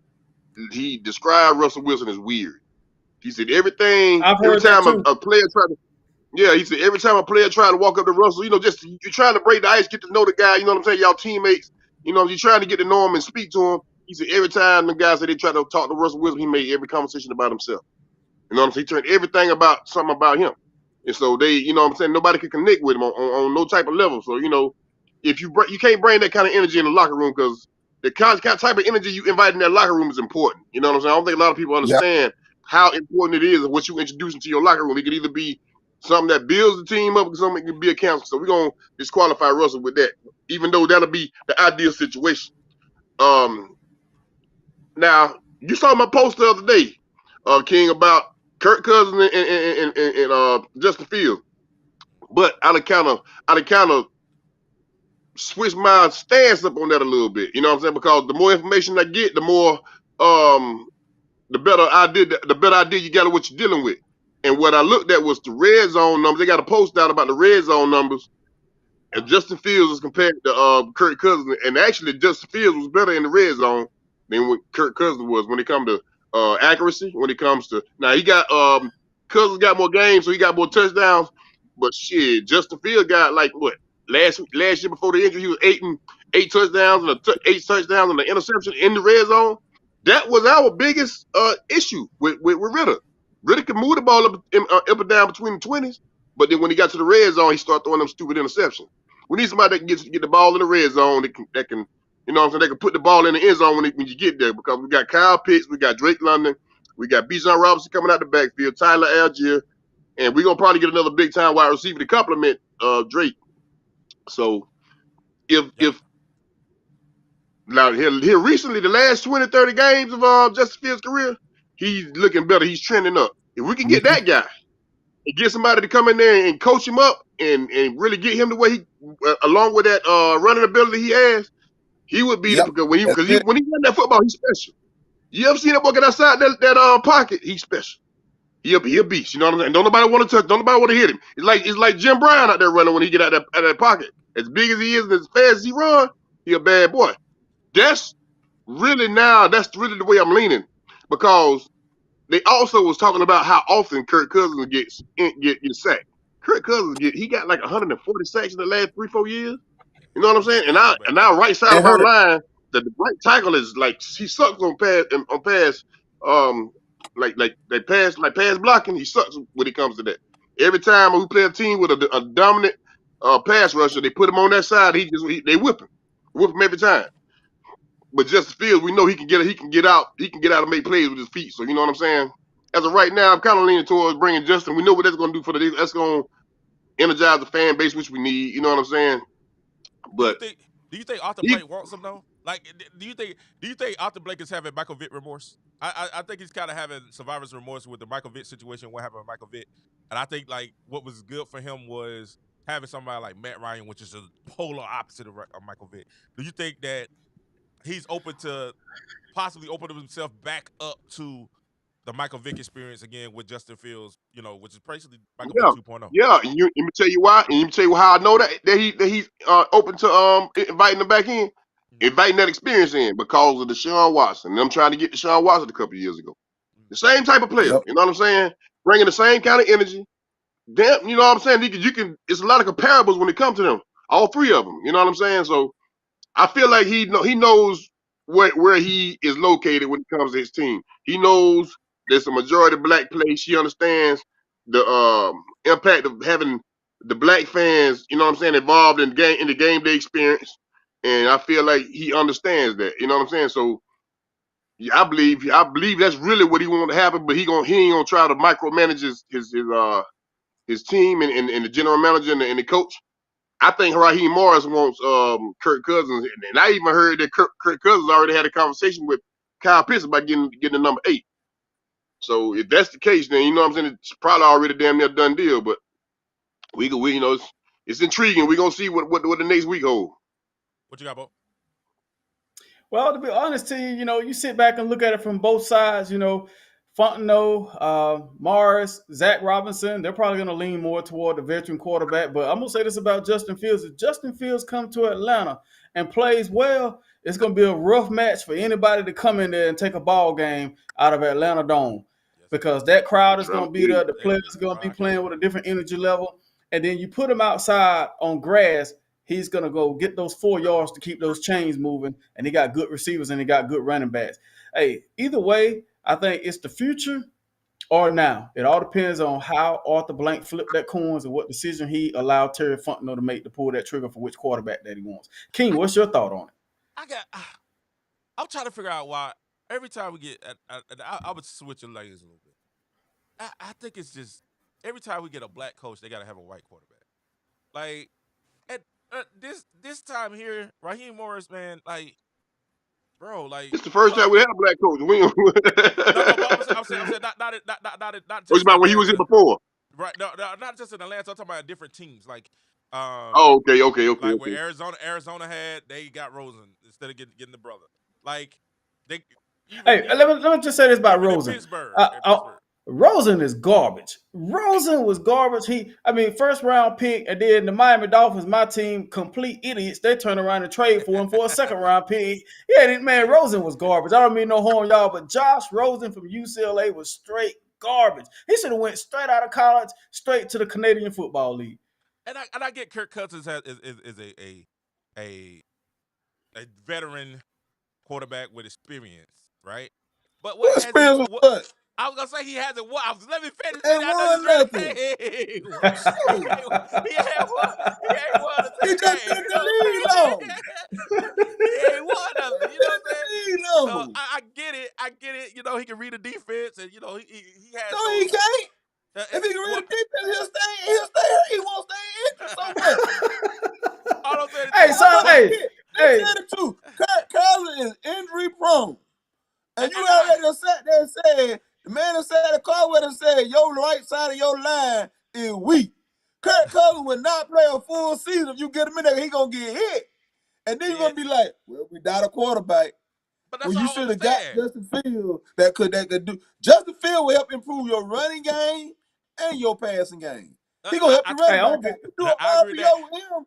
he described Russell Wilson as weird. He said every time a player tried to, he said every time a player tried to walk up to Russell, just you're trying to break the ice, get to know the guy, you know what I'm saying, y'all teammates, you're trying to get to know him and speak to him. He said every time the guys said they tried to talk to Russell Wilson, he made every conversation about himself. You know what I'm saying? He turned everything about something about him. And so they, you know what I'm saying, nobody could connect with him on no type of level. So, if you can't bring that kind of energy in the locker room because the kind of type of energy you invite in that locker room is important. You know what I'm saying? I don't think a lot of people understand how important it is and what you introduce into your locker room. It could either be something that builds the team up or something that can be a cancer. So we're going to disqualify Russell with that, even though that'll be the ideal situation. Now, you saw my post the other day, King, about Kirk Cousins and Justin Fields. But I'd kind of switch my stance up on that a little bit. You know what I'm saying? Because the more information I get, the more um the better idea you got of what you're dealing with. And what I looked at was the red zone numbers. They got a post out about the red zone numbers. And Justin Fields is compared to Kirk Cousins, and actually Justin Fields was better in the red zone than what Kirk Cousins was when it comes to accuracy. When it comes to now, he got Cousins got more games, so he got more touchdowns. But shit, Justin Fields got like what last year before the injury, he was eight touchdowns and eight touchdowns and an interception in the red zone. That was our biggest issue with Ritter. Ritter could move the ball up and down between the 20s, but then when he got to the red zone, he started throwing them stupid interceptions. We need somebody that can get the ball in the red zone that can you know what I'm saying, they can put the ball in the end zone when you get there, because we got Kyle Pitts, we got Drake London, we got Bijan Robinson coming out the backfield, Tyler Algier, and we're gonna probably get another big time wide receiver to complement Drake. So if now here recently, the last 20, 30 games of Justin Fields' career, he's looking better. He's trending up. If we can get that guy and get somebody to come in there and coach him up and really get him the way he, along with that running ability he has, he would be the, Yep. because when That's it. he run that football, he's special. You ever seen that boy get outside that pocket? He's special. He a beast. You know what I'm saying? Don't nobody want to touch. Don't nobody want to hit him. It's like Jim Brown out there running when he get out of that pocket. As big as he is and as fast as he run, he a bad boy. That's really the way I'm leaning, because they also was talking about how often Kirk Cousins gets sacked. Kirk Cousins he got like 140 sacks in the last 3-4 years. You know what I'm saying? And now right side And of our hurt. line, the right tackle is like, he sucks on pass pass blocking. He sucks when it comes to that. Every time we play a team with a dominant pass rusher, they put him on that side. They whip him every time. But Justin Fields, we know he can get out and make plays with his feet. So you know what I'm saying? As of right now, I'm kind of leaning towards bringing Justin. We know what that's going to do that's going to energize the fan base, which we need. You know what I'm saying? Do you But think do you think Arthur he, Blank wants him though? Like, do you think Arthur Blank is having Michael Vick remorse? I think he's kind of having survivor's remorse with the Michael Vick situation. What happened with Michael Vick? And I think like what was good for him was having somebody like Matt Ryan, which is a polar opposite of Michael Vick. Do you think that he's open to possibly opening himself back up to the Michael Vick experience again with Justin Fields, which is basically Michael Vick yeah, 2.0? yeah. And let me tell you why. And let me tell you how I know that he's open to inviting them back in, inviting that experience in, because of Deshaun Watson. And I'm trying to get Deshaun Watson a couple of years ago. The same type of player. Yep. You know what I'm saying? Bringing the same kind of energy. Damn, you know what I'm saying? You can. It's a lot of comparables when it comes to them. All three of them. You know what I'm saying? So I feel like he knows where he is located when it comes to his team. He knows there's a majority black place. He understands the impact of having the black fans, you know what I'm saying, involved in the game day experience. And I feel like he understands that. You know what I'm saying? So yeah, I believe that's really what he wants to happen, but he ain't gonna try to micromanage his team and the general manager and the coach. I think Raheem Morris wants Kirk Cousins, and I even heard that Kirk Cousins already had a conversation with Kyle Pitts about getting the number 8. So if that's the case, then you know what I'm saying, it's probably already damn near done deal. But we it's intriguing. We're gonna see what the next week holds. What you got, Bo? Well, to be honest to you, you sit back and look at it from both sides. Fontenot, Morris, Zach Robinson, they're probably going to lean more toward the veteran quarterback. But I'm going to say this about Justin Fields. If Justin Fields comes to Atlanta and plays well, it's going to be a rough match for anybody to come in there and take a ball game out of Atlanta Dome, because that crowd is going to be there. The players are going to be playing with a different energy level. And then you put him outside on grass, he's going to go get those 4 yards to keep those chains moving. And he got good receivers and he got good running backs. Hey, either way, I think it's the future or now. It all depends on how Arthur Blank flipped that coins and what decision he allowed Terry Fontenot to make to pull that trigger for which quarterback that he wants. King, what's your thought on it? I'm trying to figure out why every time we get, I would switch your legs a little bit. I think it's just every time we get a black coach, they got to have a white quarterback. Like at this time here, Raheem Morris, man, like bro. Like, It's the first time we had a black coach. We no, but I'm saying not was just in about when he was here Atlanta, before. right? No, not just in Atlanta. I'm talking about different teams, Oh, okay. like where Arizona had, they got Rosen instead of getting the brother. Like they Hey, let me just say this about even in Rosen. Pittsburgh, Rosen is garbage. Rosen was garbage. First round pick, and then the Miami Dolphins, my team, complete idiots. They turn around and trade for him for a second round pick. Yeah, man, Rosen was garbage. I don't mean no harm, y'all, but Josh Rosen from UCLA was straight garbage. He should have went straight out of college, straight to the Canadian Football League. and I get Kirk Cousins is a veteran quarterback with experience, right? But What what has he? experience with What what? I was gonna say he hasn't. What? Let me finish. Ain't I know won this nothing. right. Shoot. He ain't won. He ain't won He a just been game. in You the know what league I'm long. saying? He ain't won nothing. You know what I'm saying? League So long. I get it. I get it. You know, he can read the defense, and you know he has No, he those. can't. If he can read What? the defense, he'll stay. He won't stay injured so much. All I'm saying is Hey, this. son, But They said it too. Cousins is injury prone. And you already sat there and said, the man that said the Carswell and said, your right side of your line is weak. Kirk Cousins will not play a full season. If you get him in there, he gonna get hit. And then you're gonna be like, well, we got a quarterback. But that's Well, all you I should have got understand. Justin Fields that could do. Justin Fields will help improve your running game and your passing game. He gonna help your running back out. You do a I agree with that. RPO with him.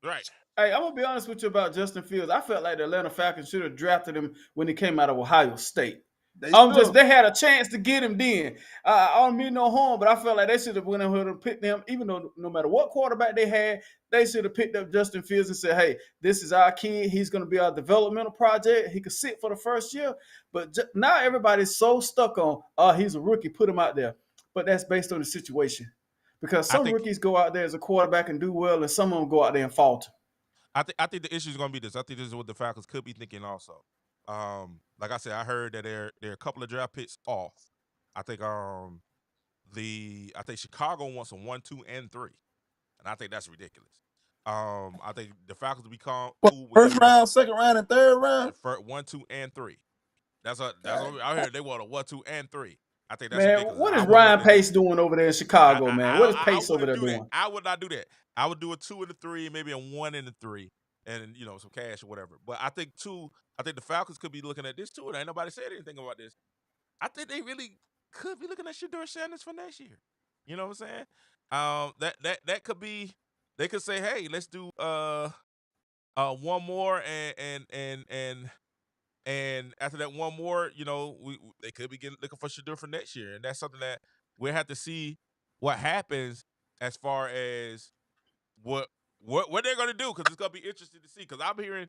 Right. Hey, I'm gonna be honest with you about Justin Fields. I felt like the Atlanta Falcons should have drafted him when he came out of Ohio State. They had a chance to get him then. I don't mean no harm, but I felt like they should have went ahead and picked him. Even though no matter what quarterback they had, they should have picked up Justin Fields and said, "Hey, this is our kid. He's going to be our developmental project. He could sit for the first year." But now everybody's so stuck on, "Oh, he's a rookie. Put him out there." But that's based on the situation, because some rookies go out there as a quarterback and do well, and some of them go out there and falter. I think the issue is going to be this. I think this is what the Falcons could be thinking also. Like I said, I heard that they're a couple of draft picks off. I think Chicago wants a 1, 2, and 3, and I think that's ridiculous. I think the Falcons will become cool with First round, second round, and third round. 1, 2, and 3. That's what I heard. They want a 1, 2, and 3. I think that's Man, ridiculous. what is Ryan Pace doing over there in Chicago, man? What is Pace over there doing? I would not do that. I would do a 2 and a 3, maybe a 1 and a 3, and some cash or whatever. But I think the Falcons could be looking at this too, and ain't nobody said anything about this. I think they really could be looking at Shedeur Sanders for next year. You know what I'm saying? That could be. They could say, hey, let's do one more and after that one more, they could be looking for Shedeur for next year, and that's something that we'll have to see what happens as far as what they're gonna do, because it's gonna be interesting to see. Because I'm hearing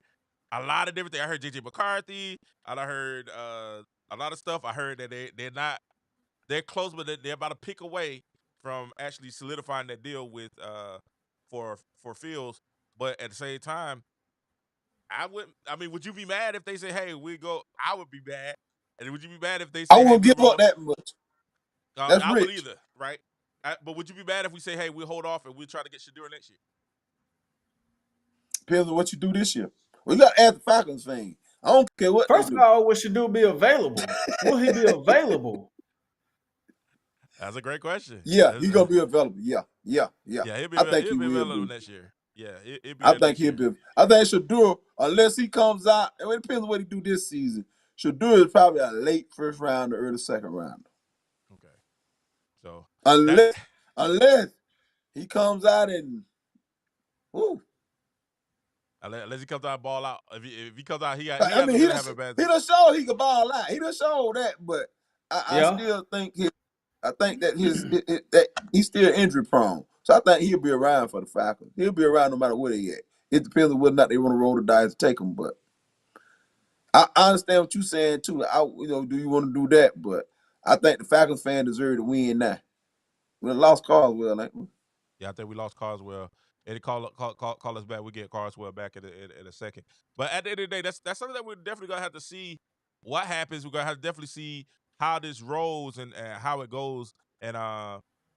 a lot of different things. I heard JJ McCarthy, and I heard a lot of stuff. I heard that they're close, but they're about to pick away from actually solidifying that deal with for Fields. But at the same time, would you be mad if they say, "Hey, we go"? I would be mad. And would you be mad if they say, I "Hey, won't we give roll"? up that much. That's I rich. would either, right? But would you be mad if we say, "Hey, we hold off and we try to get Shedeur next year"? Depends on what you do this year. Well, you got to add the Falcons thing. I don't care what First they of do. all, will Shedeur be available? Will he be available? That's a great question. Yeah, he's gonna be available. Yeah. Yeah, he'll be available next year. Yeah, he'll be. I think he'll be. I think Shedeur, unless he comes out, and it depends on what he do this season. Shedeur is probably a late first round or early second round. Okay. So unless he comes out and unless he comes out and ball out. If he comes out, he he really have a bad. He done showed he can ball out. He done showed that, but I still think that he's still injury prone. So I think he'll be around for the Falcons. He'll be around no matter where they at. It depends on whether or not they want to roll the dice to take him. But I understand what you're saying too. Do you want to do that? But I think the Falcons fan deserve to win now. We lost Carswell, ain't we? Yeah, I think we lost Carswell. Eddie, call us back. We get Carswell back in a second. But at the end of the day, that's something that we're definitely gonna have to see what happens. We're gonna have to definitely see how this rolls and how it goes. And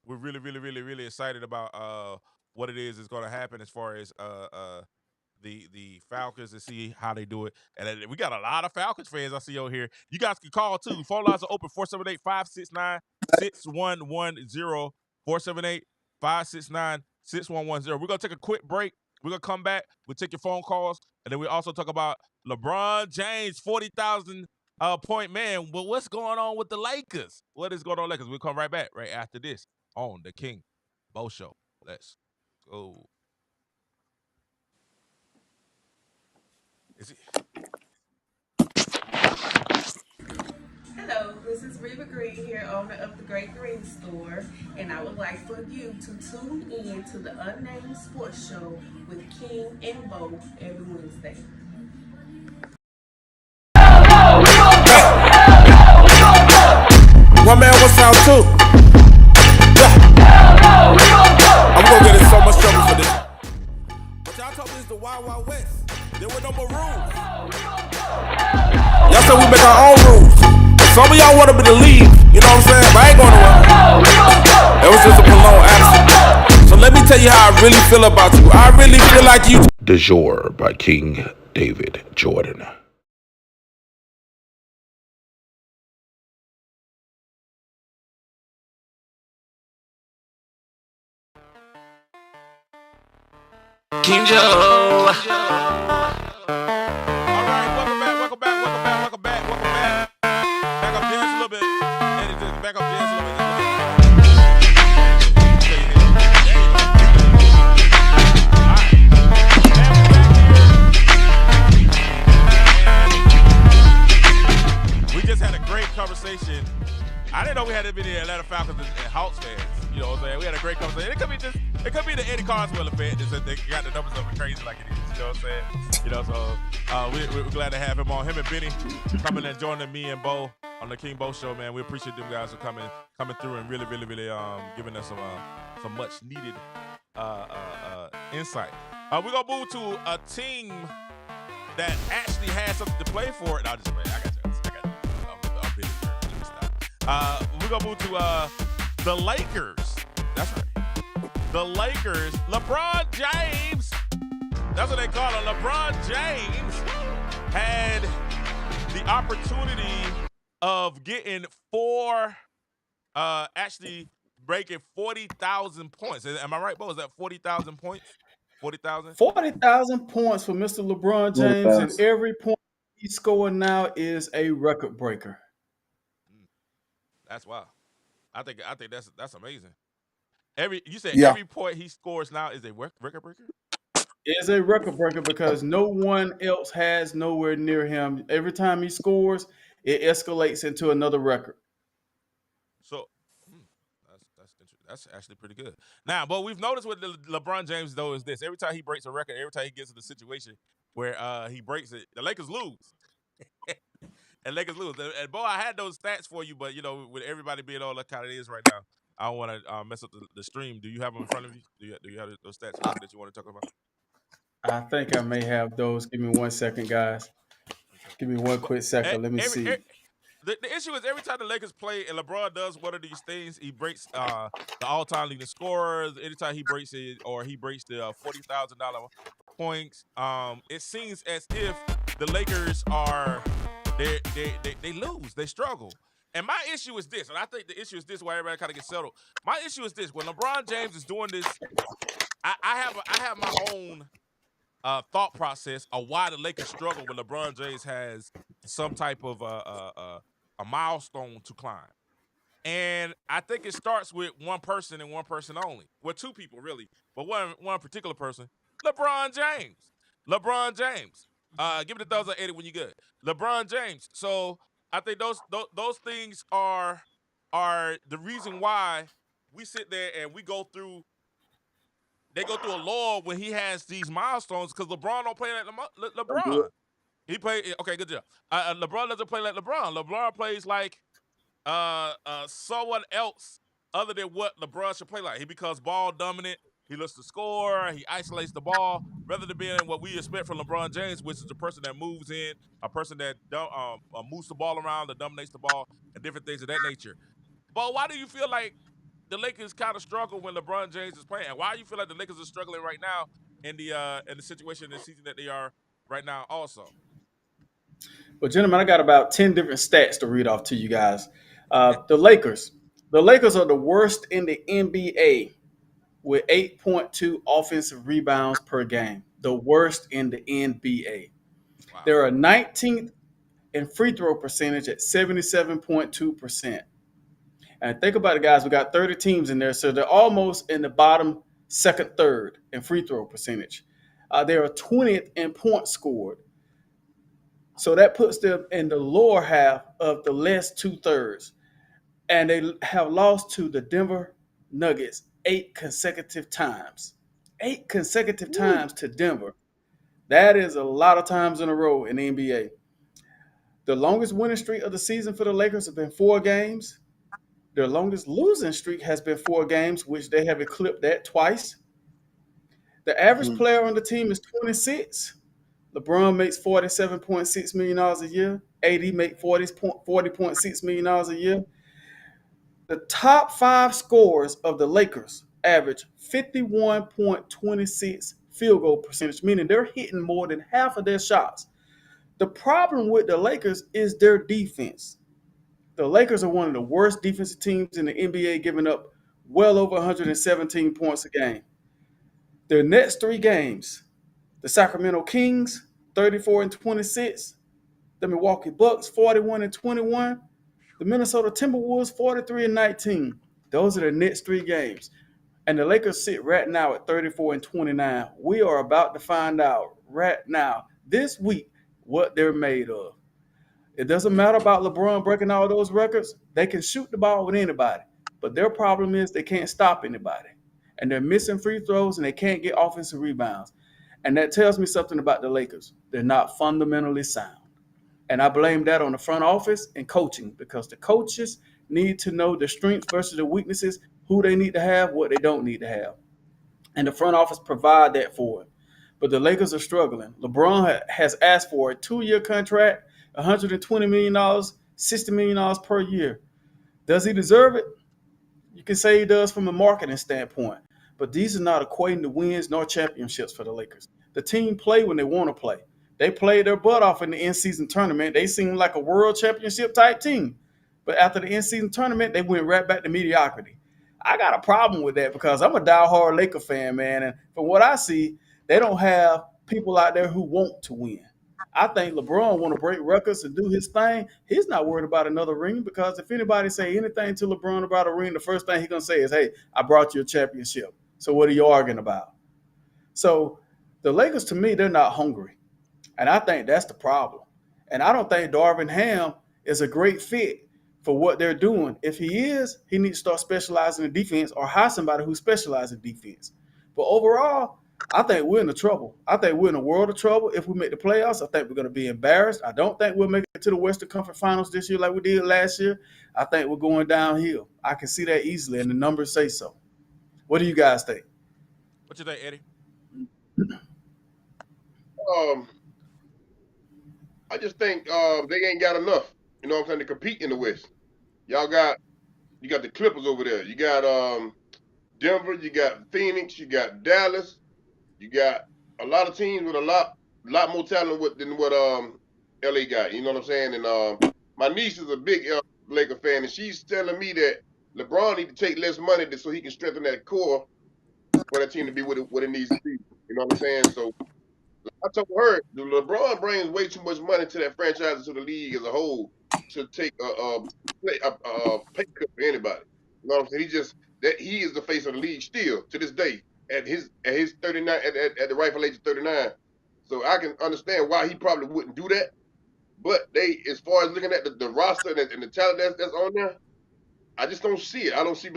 we're really, really, really, really excited about what it is gonna happen as far as the Falcons and see how they do it. And then we got a lot of Falcons fans I see over here. You guys can call too. Phone lines are open 478-569-6110. 478-569-6110. We're gonna take a quick break. We're gonna come back. We'll take your phone calls, and then we also talk about LeBron James, 40,000 point man. Well, what's going on with the Lakers? What is going on with the Lakers? We'll come right back right after this on the King Bo Show. Let's go. Is it? Hello, this is Reva Green here, owner of the Great Green Store, and I would like for you to tune in to the Unnamed Sports Show with King and Bo every Wednesday. One man, one sound two. I'm gonna get in so much trouble for this. But y'all told me it's the Wild Wild West. There were no more rules. Y'all said we make our own rules. Some of y'all wanted me to leave. You know what I'm saying? But I ain't going nowhere. It was just a prolonged absence. So let me tell you how I really feel about you. I really feel like you. Du jour by King David Jordan. King Joe. All right, welcome back. Back up dance a little bit. Eddie, just back up dance a little bit. We just had a great conversation. I didn't know we had to be the Atlanta Falcons and Hawks fans. You know what I'm saying? We had a great conversation. It could be the Eddie Carswell effect. They got the numbers up and crazy like it is. You know what I'm saying? You know, so we're glad to have him on. Him and Benny coming and joining me and Bo on the King Bo Show, man. We appreciate them guys for coming through and really giving us some much needed insight. We're gonna move to a team that actually has something to play for it. No, just play. I got you. I'm Benny. Let me stop. We're gonna move to the Lakers. That's right. The Lakers. LeBron James. That's what they call it. LeBron James had the opportunity of getting actually breaking 40,000 points. Am I right, Bo? Is that 40,000 points? 40,000? 40,000 points for Mr. LeBron James, and every point he's scoring now is a record breaker. That's wild. I think that's amazing. Every point he scores now is a record breaker? It is a record breaker because no one else has nowhere near him. Every time he scores, it escalates into another record. So that's actually pretty good. Now, but we've noticed with LeBron James though is this: every time he breaks a record, every time he gets in the situation where he breaks it, the Lakers lose. And Lakers lose. And Bo, I had those stats for you, but you know, with everybody being all that kind of is right now, I don't want to mess up the stream. Do you have them in front of you? Do you have those stats that you want to talk about? I think I may have those. Give me 1 second, guys. Give me one quick second. Let me see. The issue is every time the Lakers play and LeBron does one of these things, he breaks the all-time leading scorers. Anytime he breaks it or he breaks the $40,000 points, it seems as if the Lakers are they lose, they struggle. And my issue is this, and I think the issue is this why everybody kind of gets settled. My issue is this: when LeBron James is doing this, I have my own thought process of why the Lakers struggle when LeBron James has some type of a milestone to climb. And I think it starts with one person and one person only. Well, two people really, but one particular person, LeBron James. LeBron James. Give it a thumbs up, Eddie, when you good. LeBron James. So I think those things are the reason why we sit there and we go through. They go through a lull when he has these milestones because LeBron don't play like LeBron. He play okay, good job. LeBron doesn't play like LeBron. LeBron plays like someone else other than what LeBron should play like. He becomes ball dominant. He looks to score. He isolates the ball rather than being what we expect from LeBron James, which is a person that moves in, a person that moves the ball around, that dominates the ball, and different things of that nature. But why do you feel like the Lakers kind of struggle when LeBron James is playing? Why do you feel like the Lakers are struggling right now in the situation in the season that they are right now also. Well, gentlemen, I got about 10 different stats to read off to you guys. The Lakers. The Lakers are the worst in the NBA with 8.2 offensive rebounds per game. The worst in the NBA. Wow. They're a 19th in free throw percentage at 77.2%. And think about it, guys. We got 30 teams in there, so they're almost in the bottom second third in free throw percentage. They're 20th in points scored. So that puts them in the lower half of the less two thirds. And they have lost to the Denver Nuggets 8 consecutive times. 8 consecutive times to Denver. That is a lot of times in a row in the NBA. The longest winning streak of the season for the Lakers has been 4 games. Their longest losing streak has been 4 games, which they have eclipsed that twice. The average player on the team is 26. LeBron makes $47.6 million a year. AD makes $40.6 million a year. The top 5 scorers of the Lakers average 51.26 field goal percentage, meaning they're hitting more than half of their shots. The problem with the Lakers is their defense. The Lakers are one of the worst defensive teams in the NBA, giving up well over 117 points a game. Their next 3 games, the Sacramento Kings, 34-26, the Milwaukee Bucks, 41-21, the Minnesota Timberwolves, 43-19. Those are the next 3 games. And the Lakers sit right now at 34-29. We are about to find out right now, this week, what they're made of. It doesn't matter about LeBron breaking all those records. They can shoot the ball with anybody. But their problem is they can't stop anybody. And they're missing free throws and they can't get offensive rebounds. And that tells me something about the Lakers. They're not fundamentally sound. And I blame that on the front office and coaching, because the coaches need to know the strengths versus the weaknesses, who they need to have, what they don't need to have. And the front office provide that for them. But the Lakers are struggling. LeBron has asked for a 2-year contract, $120 million, $60 million per year. Does he deserve it? You can say he does from a marketing standpoint. But these are not equating to wins nor championships for the Lakers. The team play when they want to play. They played their butt off in the in-season tournament. They seemed like a world championship type team. But after the in-season tournament, they went right back to mediocrity. I got a problem with that because I'm a diehard Laker fan, man. And from what I see, they don't have people out there who want to win. I think LeBron want to break records and do his thing. He's not worried about another ring, because if anybody say anything to LeBron about a ring, the first thing he's going to say is, hey, I brought you a championship. So what are you arguing about? So the Lakers, to me, they're not hungry. And I think that's the problem. And I don't think Darvin Ham is a great fit for what they're doing. If he is, he needs to start specializing in defense or hire somebody who specializes in defense. But overall, I think we're in the trouble. I think we're in a world of trouble. If we make the playoffs, I think we're going to be embarrassed. I don't think we'll make it to the Western Conference Finals this year like we did last year. I think we're going downhill. I can see that easily, and the numbers say so. What do you guys think? What you think, Eddie? I just think they ain't got enough. You know what I'm saying, to compete in the West. You got the Clippers over there. You got Denver. You got Phoenix. You got Dallas. You got a lot of teams with a lot more talent than what LA got. You know what I'm saying? And my niece is a big Laker fan, and she's telling me that LeBron need to take less money so he can strengthen that core for that team to be what it needs to be. You know what I'm saying? So I told her LeBron brings way too much money to that franchise and to the league as a whole to take a pay cut for anybody. You know what I'm saying? He is the face of the league still to this day at his 39 at the rightful age of 39. So I can understand why he probably wouldn't do that. But as far as looking at the roster and the talent that's on there, I just don't see it. I don't see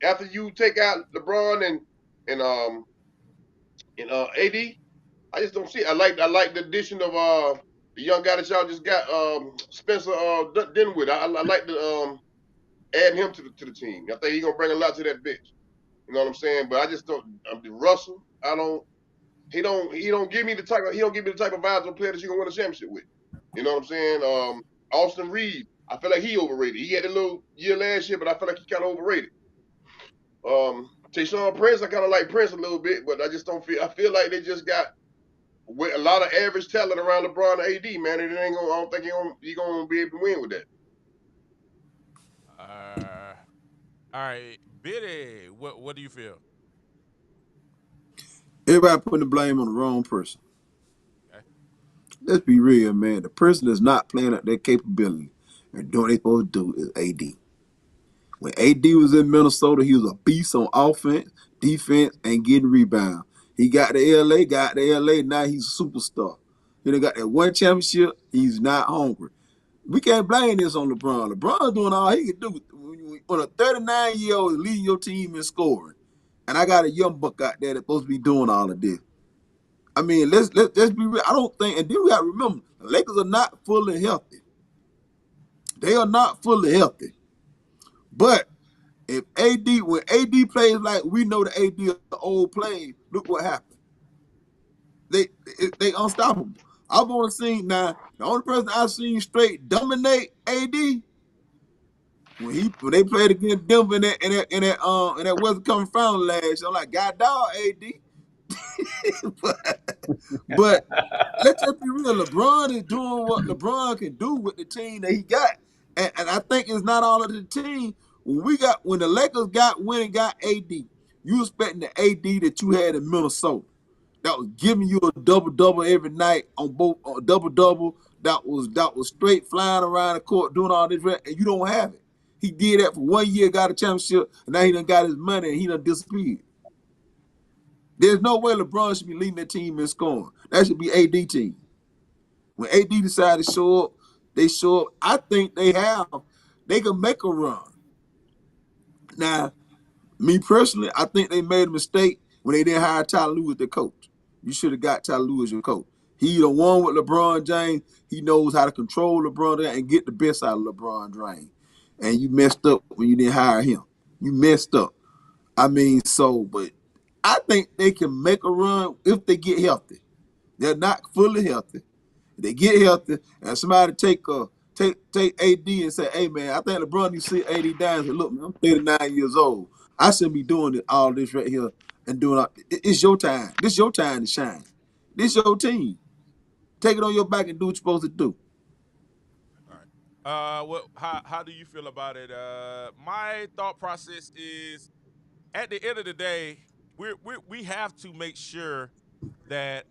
after you take out LeBron and AD. I just don't see it. I like the addition of the young guy that y'all just got, Spencer Dinwiddie. I like the add him to the team. I think he's gonna bring a lot to that bench. You know what I'm saying? But I just don't. Russell, I don't. He don't give me the type of vibes of player that you gonna win a championship with. You know what I'm saying? Austin Reeves, I feel like he overrated. He had a little year last year, but I feel like he kind of overrated. Tayshaun Prince, I kind of like Prince a little bit, but I just don't feel. I feel like they just got with a lot of average talent around LeBron and AD, man. And it ain't gonna. I don't think he gonna be able to win with that. All right, Biddy, what do you feel? Everybody putting the blame on the wrong person. Okay. Let's be real, man. The person that's not playing at their capability and doing what they supposed to do is AD. When AD was in Minnesota, he was a beast on offense, defense, and getting rebounds. He got to LA, now he's a superstar. He done got that one championship, he's not hungry. We can't blame this on LeBron. LeBron's doing all he can do. When a 39-year-old is leading your team in scoring, and I got a young buck out there that's supposed to be doing all of this. I mean, let's be real. I don't think, and then we got to remember, the Lakers are not fully healthy. They are not fully healthy. But if when AD plays like we know the AD of the old play, look what happened. They unstoppable. I've only seen now, the only person I've seen straight dominate AD when they played against Denver in that Western Conference Final last year. I'm like, God dog AD. but let's just be real. LeBron is doing what LeBron can do with the team that he got. And I think it's not all of the team. When the Lakers went and got AD, you expecting the AD that you had in Minnesota that was giving you a double-double every night on both double-double that was straight flying around the court doing all this, and you don't have it. He did that for 1 year, got a championship, and now he done got his money and he done disappeared. There's no way LeBron should be leading that team in scoring. That should be AD team. When AD decided to show up, they show up. I think they can make a run. Now, me personally, I think they made a mistake when they didn't hire Tyler Lue as their coach. You should have got Tyler Lue as your coach. He the one with LeBron James. He knows how to control LeBron and get the best out of LeBron James. And you messed up when you didn't hire him. You messed up. I mean, but I think they can make a run if they get healthy. They're not fully healthy. They get healthy, and somebody take AD and say, "Hey man, I think LeBron needs to sit AD down and say, look, man, I'm 39 years old. I shouldn't be doing all this right here and doing all. It's your time. This is your time to shine. This is your team. Take it on your back and do what you're supposed to do." All right. How do you feel about it? My thought process is, at the end of the day, we have to make sure that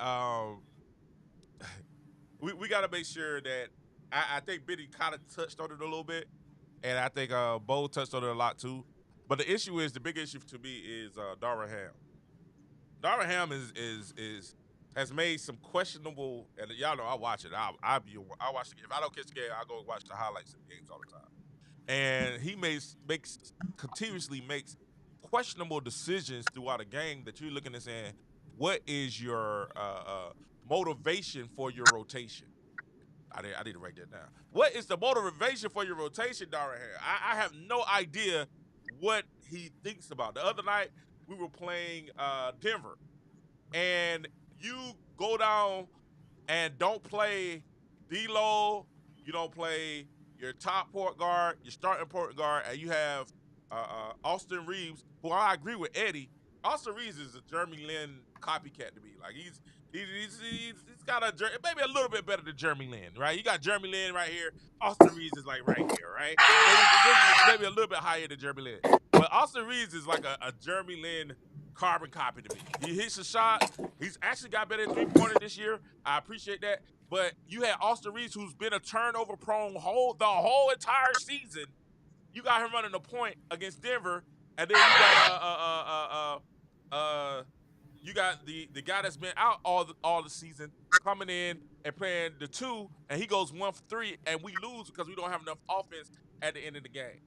we got to make sure that I think Biddy kind of touched on it a little bit, and I think Bo touched on it a lot too. But the big issue to me is Darvin Ham. Darvin Ham has made some questionable, and y'all know I watch it. I watch the game. If I don't catch the game, I go watch the highlights of the games all the time. And he continuously makes questionable decisions throughout a game that you're looking at saying, what is your motivation for your rotation? I need to write that down. What is the motivation for your rotation, Darvin Ham? I have no idea what he thinks about. The other night, we were playing Denver, and you go down and don't play D'Lo, you don't play your top point guard, your starting point guard, and you have Austin Reeves, who I agree with Eddie. Austin Reeves is a Jeremy Lin copycat to me. Like he's got maybe a little bit better than Jeremy Lin, right? You got Jeremy Lin right here. Austin Reeves is like right here, right? Maybe a little bit higher than Jeremy Lin. But Austin Reeves is like a Jeremy Lin carbon copy to me. He hits a shot. He's actually got better three-pointer this year. I appreciate that. But you had Austin Reeves, who's been a turnover-prone the whole entire season. You got him running the point against Denver, and then you got the guy that's been out all the season coming in and playing the two, and he goes 1 for 3, and we lose because we don't have enough offense at the end of the game.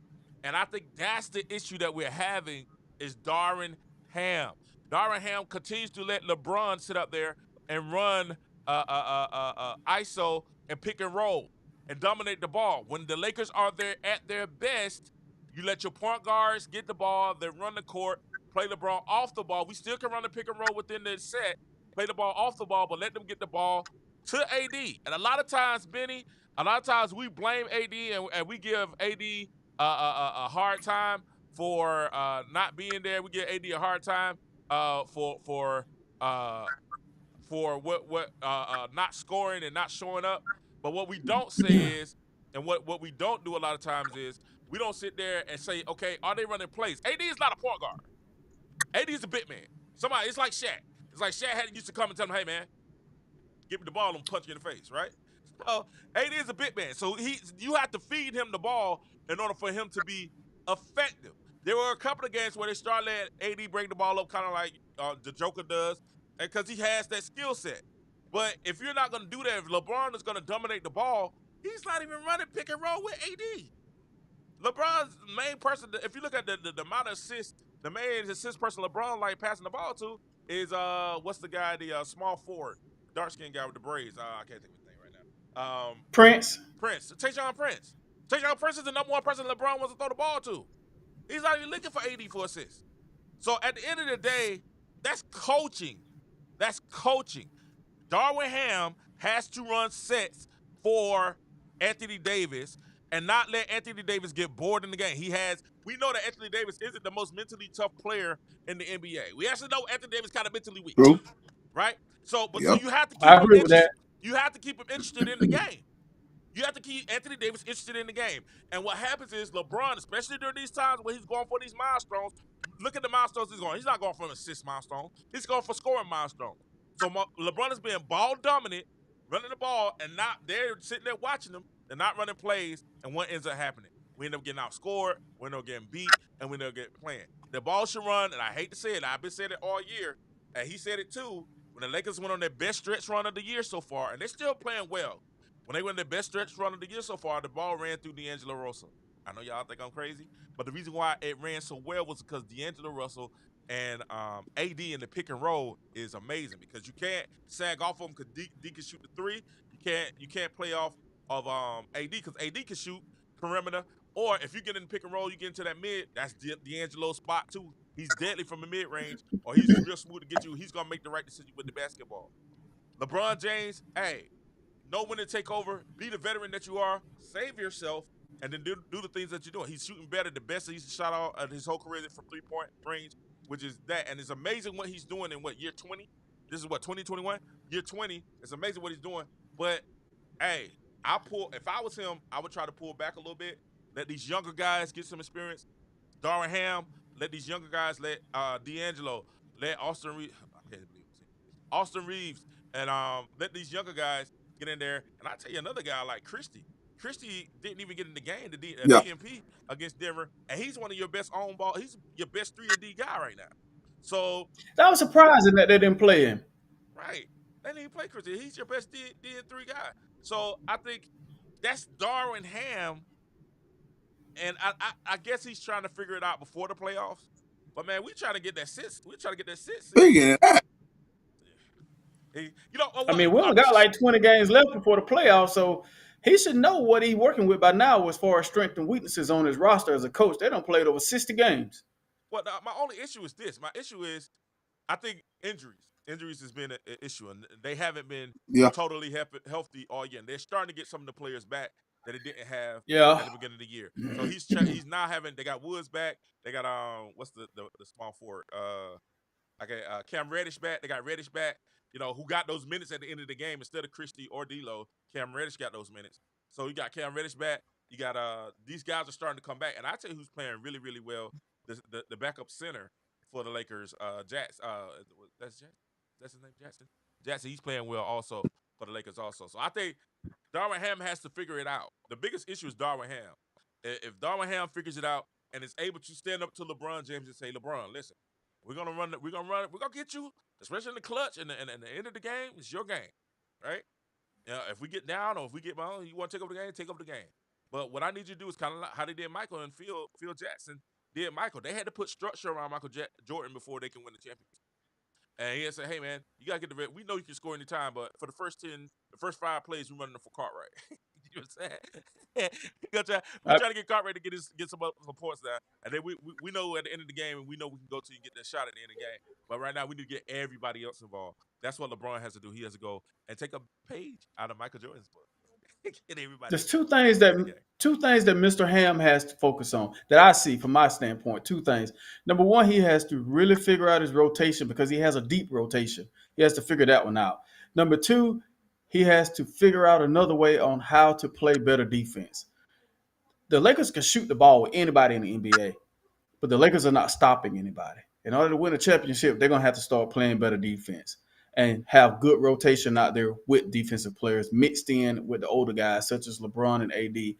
And I think that's the issue that we're having is Darvin Ham. Darvin Ham continues to let LeBron sit up there and run ISO and pick and roll and dominate the ball. When the Lakers are there at their best, you let your point guards get the ball, they run the court, play LeBron off the ball. We still can run the pick and roll within the set, play the ball off the ball, but let them get the ball to AD. And a lot of times, Benny, we blame AD and we give AD a hard time for not being there. We give AD a hard time uh, for what not scoring and not showing up. But what we don't say is, and what we don't do a lot of times is, we don't sit there and say, okay, are they running plays? AD is not a point guard. AD is a big man. Somebody, it's like Shaq. It's like Shaq used to come and tell him, hey man, give me the ball and punch you in the face, right? So AD is a big man. So you have to feed him the ball in order for him to be effective. There were a couple of games where they started letting AD bring the ball up, kind of like the Joker does, and because he has that skill set. But if you're not going to do that, if LeBron is going to dominate the ball, he's not even running pick and roll with AD. LeBron's main person, if you look at the amount of assists, the main assist person LeBron like passing the ball to is what's the guy, the small forward, dark skinned guy with the braids. I can't think of his name right now. Prince. Prince. Tayshaun Prince. Tayshaun Prince is the number one person LeBron wants to throw the ball to. He's not even looking for AD for assists. So at the end of the day, that's coaching. That's coaching. Darwin Ham has to run sets for Anthony Davis and not let Anthony Davis get bored in the game. We know that Anthony Davis isn't the most mentally tough player in the NBA. We actually know Anthony Davis kind of mentally weak, True. right? So Yep. you have to I keep him agree with interested. that. You have to keep him interested in the game. You have to keep Anthony Davis interested in the game. And what happens is LeBron, especially during these times where he's going for these milestones, look at the milestones he's going. He's not going for an assist milestone. He's going for scoring milestones. So LeBron is being ball dominant, running the ball, and not they're sitting there watching him and not running plays. And what ends up happening? We end up getting outscored, we end up getting beat, and we end up getting playing. The ball should run, and I hate to say it, I've been saying it all year, and he said it too, when the Lakers went on their best stretch run of the year so far, and they're still playing well. When they went their best stretch run of the year so far, the ball ran through D'Angelo Russell. I know y'all think I'm crazy, but the reason why it ran so well was because D'Angelo Russell and AD in the pick and roll is amazing because you can't sag off of him because D can shoot the three. You can't play off of AD because AD can shoot perimeter. Or if you get in the pick and roll, you get into that mid. That's D'Angelo's spot too. He's deadly from the mid range, or he's real smooth to get you. He's gonna make the right decision with the basketball. LeBron James, hey, know when to take over, be the veteran that you are, save yourself, and then do the things that you're doing. He's shooting better, the best he's shot out of his whole career from 3-point range, which is that. And it's amazing what he's doing in year 20? This is what, 2021? Year 20. It's amazing what he's doing. But hey, if I was him, I would try to pull back a little bit, let these younger guys get some experience. Darwin Ham, let these younger guys, let D'Angelo, let Austin Reeves, I can't believe it. Austin Reeves, and let these younger guys get in there. And I tell you another guy like Christie. Christie didn't even get in the game, the Yeah. DNP against Denver, and he's one of your best on ball. He's your best 3-and-D guy right now. So, That was surprising that they didn't play him. right, they didn't even play Christie. He's your best D3 guy. So I think that's Darwin Ham, and I guess he's trying to figure it out before the playoffs. But man, we trying to get that six. We trying to get that six. Figure it out. I mean, we only got like 20 games left before the playoffs, so he should know what he's working with by now as far as strengths and weaknesses on his roster as a coach. They don't play over 60 games. Well, my only issue is this. My issue is, I think injuries. Injuries has been an issue, and they haven't been Yeah. totally healthy all year. And they're starting to get some of the players back that they didn't have Yeah. at the beginning of the year. So he's now having. They got Woods back. They got what's the small forward? Cam Reddish back. They got Reddish back. Who got those minutes at the end of the game instead of Christie or D'Lo. Cam Reddish got those minutes. So you got Cam Reddish back. You got these guys are starting to come back, and I tell you who's playing really, really well. The backup center for the Lakers, Jackson. That's Jackson. That's his name, Jackson. Jackson. He's playing well also for the Lakers also. So I think Darwin Ham has to figure it out. The biggest issue is Darwin Ham. If Darwin Ham figures it out and is able to stand up to LeBron James and say, LeBron, listen, we're gonna get you, especially in the clutch and the end of the game. It's your game, right? If we get down or if we get behind, you want to take over the game, take over the game. But what I need you to do is kind of like how they did Michael and Phil Jackson did Michael. They had to put structure around Michael Jordan before they can win the championship. And he had said, hey, man, you got to get the red. We know you can score anytime, but for the first 5 plays, we're running the full Cartwright. You know what I'm saying? We're trying to get Cartwright to get some points down. And then we know at the end of the game, and we know we can go to and get that shot at the end of the game. But right now, we need to get everybody else involved. That's what LeBron has to do. He has to go and take a page out of Michael Jordan's book. Get everybody There's together for this game. two things that Mr. Ham has to focus on that I see from my standpoint. Two things. Number one, he has to really figure out his rotation because he has a deep rotation. He has to figure that one out. Number two, he has to figure out another way on how to play better defense. The Lakers can shoot the ball with anybody in the NBA, but the Lakers are not stopping anybody. In order to win a championship, they're gonna have to start playing better defense and have good rotation out there with defensive players mixed in with the older guys such as LeBron and AD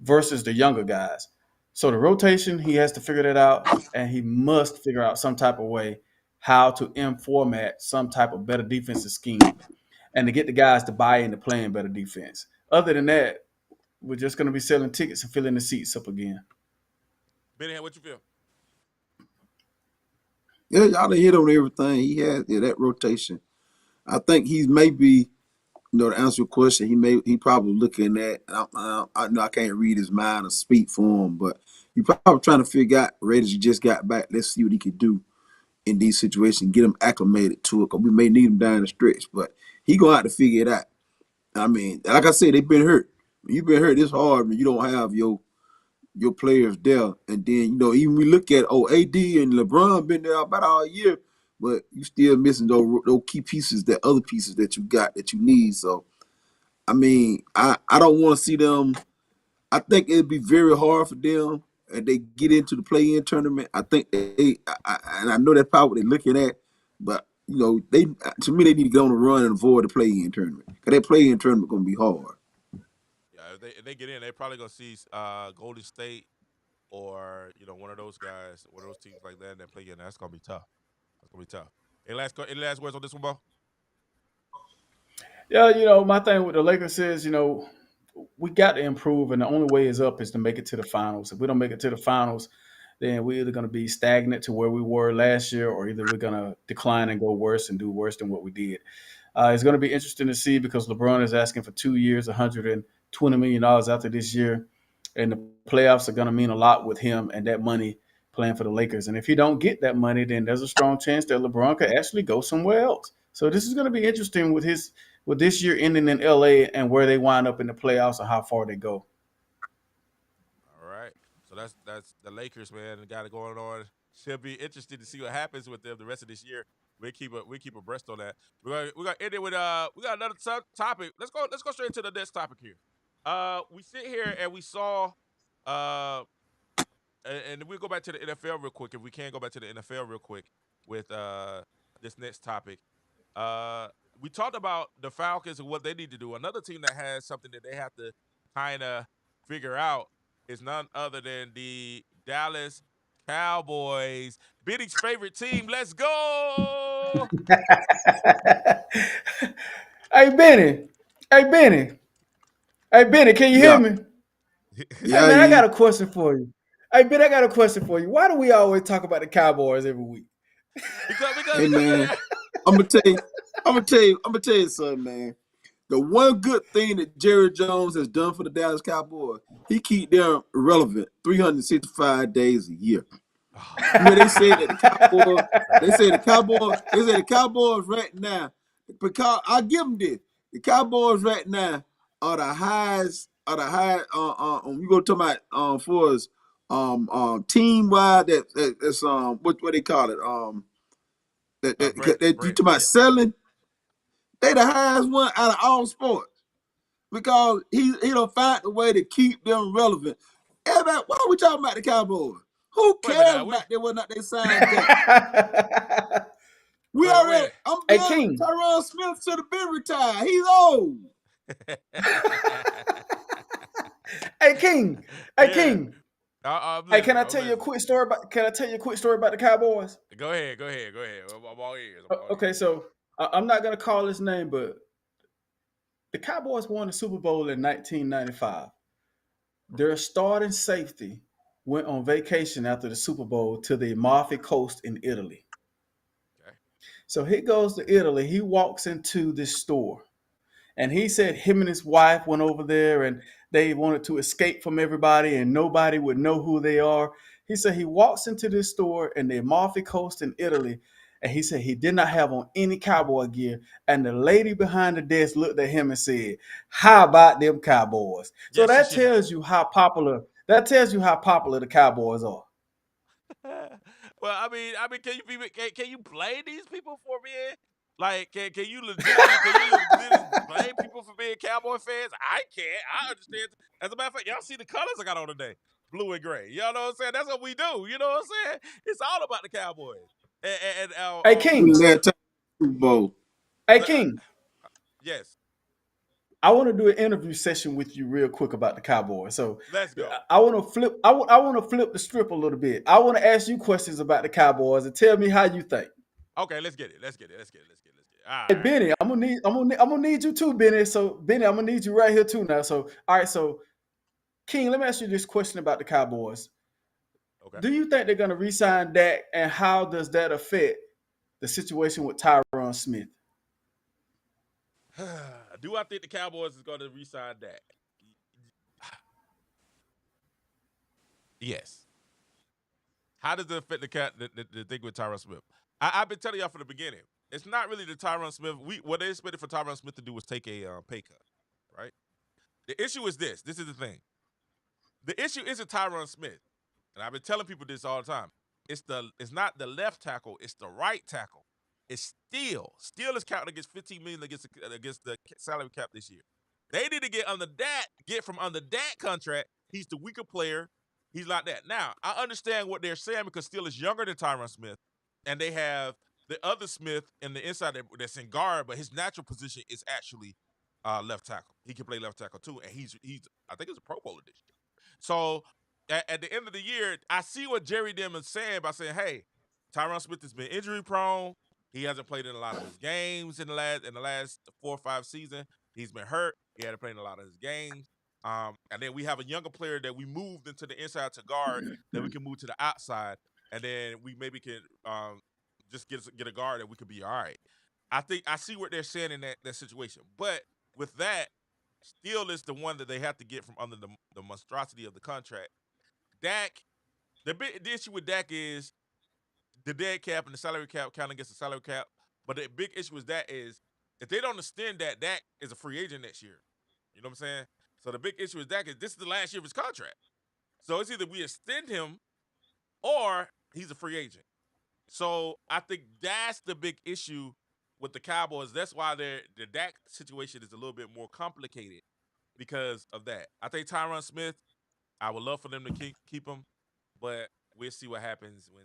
versus the younger guys. So the rotation, he has to figure that out, and he must figure out some type of way how to format some type of better defensive scheme and to get the guys to buy into playing better defense. Other than that, we're just going to be selling tickets and filling the seats up again. Benny, what you feel? Yeah, y'all done hit on everything. He has that rotation. I think he's maybe, to answer your question, he probably looking at. I know I can't read his mind or speak for him, but he probably trying to figure out. Raiders just got back. Let's see what he could do in these situations. Get him acclimated to it, because we may need him down the stretch. But he gonna have to figure it out. I mean, like I said, they've been hurt. When you've been hurt, it's hard when you don't have your players there. And then, even we look at AD and LeBron been there about all year, but you still missing those key pieces, that other pieces that you got that you need. So I mean, I don't want to see them. I think it'd be very hard for them if they get into the play-in tournament. I think and I know that's probably what they're looking at, but they, to me, they need to get on the run and avoid the play-in tournament, because that play-in tournament gonna be hard. Yeah, if they get in, they're probably gonna see Golden State or one of those guys, one of those teams like that play in. That's gonna be tough. That's gonna be tough. Any last words on this one, Bo? Yeah, my thing with the Lakers is, we got to improve, and the only way is up is to make it to the finals. If we don't make it to the finals, then we're either going to be stagnant to where we were last year, or either we're going to decline and go worse and do worse than what we did. It's going to be interesting to see, because LeBron is asking for 2 years, $120 million after this year, and the playoffs are going to mean a lot with him and that money playing for the Lakers. And if he don't get that money, then there's a strong chance that LeBron could actually go somewhere else. So this is going to be interesting with this year ending in LA and where they wind up in the playoffs and how far they go. All right. So that's the Lakers, man. Got it going on. Should be interesting to see what happens with them the rest of this year. We keep abreast on that. We're gonna end it with we got another topic. Let's go straight into the next topic here. We sit here and we saw and we'll go back to the NFL real quick, if we can go back to the NFL real quick with this next topic. We talked about the Falcons and what they need to do. Another team that has something that they have to kind of figure out is none other than the Dallas Cowboys, Benny's favorite team. Let's go! Hey Benny, hey Benny, hey Benny, can you hear Yeah, me? Hey yeah, man, I yeah. got a question for you. Hey Ben, I got a question for you. Why do we always talk about the Cowboys every week? because Hey man, I'm gonna tell you, I'm gonna tell you something, man. The one good thing that Jerry Jones has done for the Dallas Cowboys, he keep them relevant 365 days a year. They say that they say the Cowboys right now, because I give them this. The Cowboys right now are the highest. We go talk about for us team wide, that's what they call it, that you talk about yeah. selling. They the highest one out of all sports, because he don't find a way to keep them relevant. Everybody, why are we talking about the Cowboys? Who Wait a minute cares now. about whether or not they signed Dak? We Wait. already, I'm Hey better. King. Tyron Smith should have been retired. He's old. Hey King. Hey Yeah. King. I'm Hey, can I listening. tell you a quick story about? Can I tell you a quick story about the Cowboys? Go ahead. I'm all ears. Okay, so I'm not gonna call his name, but the Cowboys won the Super Bowl in 1995. Their starting safety went on vacation after the Super Bowl to the Amalfi Coast in Italy. Okay. So he goes to Italy. He walks into this store, and he said him and his wife went over there, and they wanted to escape from everybody, and nobody would know who they are. He said he walks into this store in the Amalfi Coast in Italy, and he said he did not have on any cowboy gear. And the lady behind the desk looked at him and said, "How about them Cowboys?" So Yes, she that should have. tells you how popular. That tells you how popular the Cowboys are. Well, can you can you blame these people for being like? Can you legitimately blame people for being Cowboy fans? I can't. I understand. As a matter of fact, y'all see the colors I got on today, blue and gray. Y'all know what I'm saying? That's what we do. You know what I'm saying? It's all about the Cowboys. And Hey We King, led to the Super Bowl. hey uh, King, yes, I want to do an interview session with you real quick about the Cowboys. So let's go. I want to flip. I want to flip the strip a little bit. I want to ask you questions about the Cowboys and tell me how you think. Okay, let's get it. Let's get it. Let's get it. Let's get it. Let's get it. All Hey right. Benny, I'm gonna need you too, Benny. So Benny, I'm gonna need you right here too now. So all right, so King, let me ask you this question about the Cowboys. Okay. Do you think they're gonna re-sign Dak, and how does that affect the situation with Tyron Smith? Do I think the Cowboys is going to re-sign that? Yes. How does it affect the thing with Tyron Smith? I've been telling y'all from the beginning. It's not really the Tyron Smith. What they expected for Tyron Smith to do was take a pay cut, right? The issue is this. This is the thing. The issue isn't Tyron Smith, and I've been telling people this all the time. It's not the left tackle. It's the right tackle. It's Steele. Steele is counting against $15 million against the salary cap this year. They need to get from under that contract. He's the weaker player. He's not that. Now, I understand what they're saying because Steele is younger than Tyron Smith, and they have the other Smith in the inside that's in guard, but his natural position is actually left tackle. He can play left tackle too, and he's I think he's a Pro Bowler this year. So at the end of the year, I see what Jerry Dim is saying by saying, "Hey, Tyron Smith has been injury prone. He hasn't played in a lot of his games in the last 4 or 5 seasons. He's been hurt. He hadn't played in a lot of his games. And then we have a younger player that we moved into the inside to guard that we can move to the outside, and then we maybe can just get a guard that we could be all right." I see what they're saying in that situation, but with that, Steele is the one that they have to get from under the monstrosity of the contract. Dak, the issue with Dak is the dead cap and the salary cap counting against the salary cap. But the big issue with that is if they don't extend that, Dak is a free agent next year. You know what I'm saying? So the big issue with Dak is this is the last year of his contract. So it's either we extend him or he's a free agent. So I think that's the big issue with the Cowboys. That's why the Dak situation is a little bit more complicated because of that. I think Tyron Smith, I would love for them to keep him, but we'll see what happens when,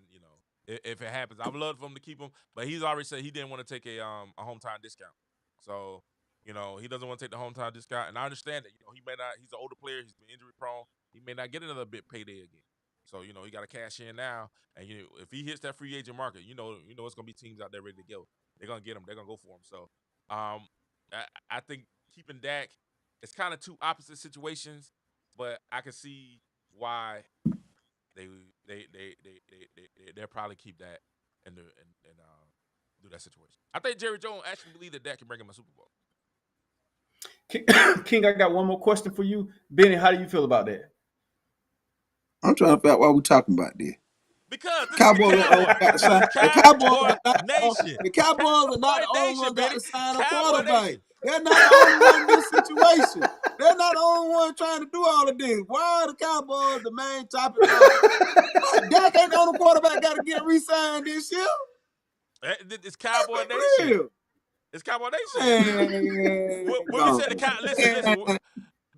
if it happens. I would love for him to keep him, but he's already said he didn't want to take a hometown discount. So, he doesn't want to take the hometown discount, and I understand that. He may not. He's an older player. He's been injury prone. He may not get another big payday again. So, he got to cash in now, and if he hits that free agent market, it's gonna be teams out there ready to go. They're gonna get him. They're gonna go for him. So, I think keeping Dak, it's kind of two opposite situations, but I can see why they'll probably keep that and do that situation. I think Jerry Jones actually believe that can bring him a Super Bowl. King, I got one more question for you. Benny, how do you feel about that? I'm trying to figure out why we're talking about this. Because this Cowboys is the Cowboy Nation. The Cowboys are not the only Nation, ones got baby. to sign a Cowboy quarterback. Nation. They're not the only one in this situation. They're not the only one trying to do all of this. Why are the Cowboys the main topic? Dak ain't the only quarterback got to get re-signed this year. It's Cowboy Nation. Real. It's Cowboy Nation. When we said the listen,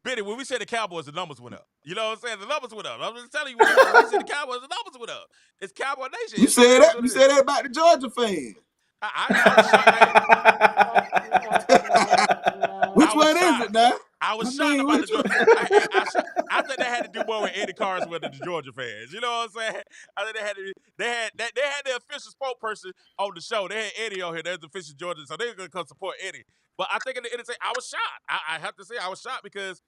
Benny, when we said the Cowboys, the numbers went up. You know what I'm saying? The numbers went up. I'm just telling you, when we said the Cowboys, the numbers went up. It's Cowboy Nation. You said that. You said that about the Georgia fans. I was shocked. Which one is it now? I was shocked about the Georgia. I think that had to do more with Eddie Carswell than the Georgia fans. You know what I'm saying? I think they had the official spokesperson on the show. They had Eddie on here. There's the official Georgia, so they were gonna come support Eddie. But I think at the end of the day, I was shocked. I have to say I was shocked because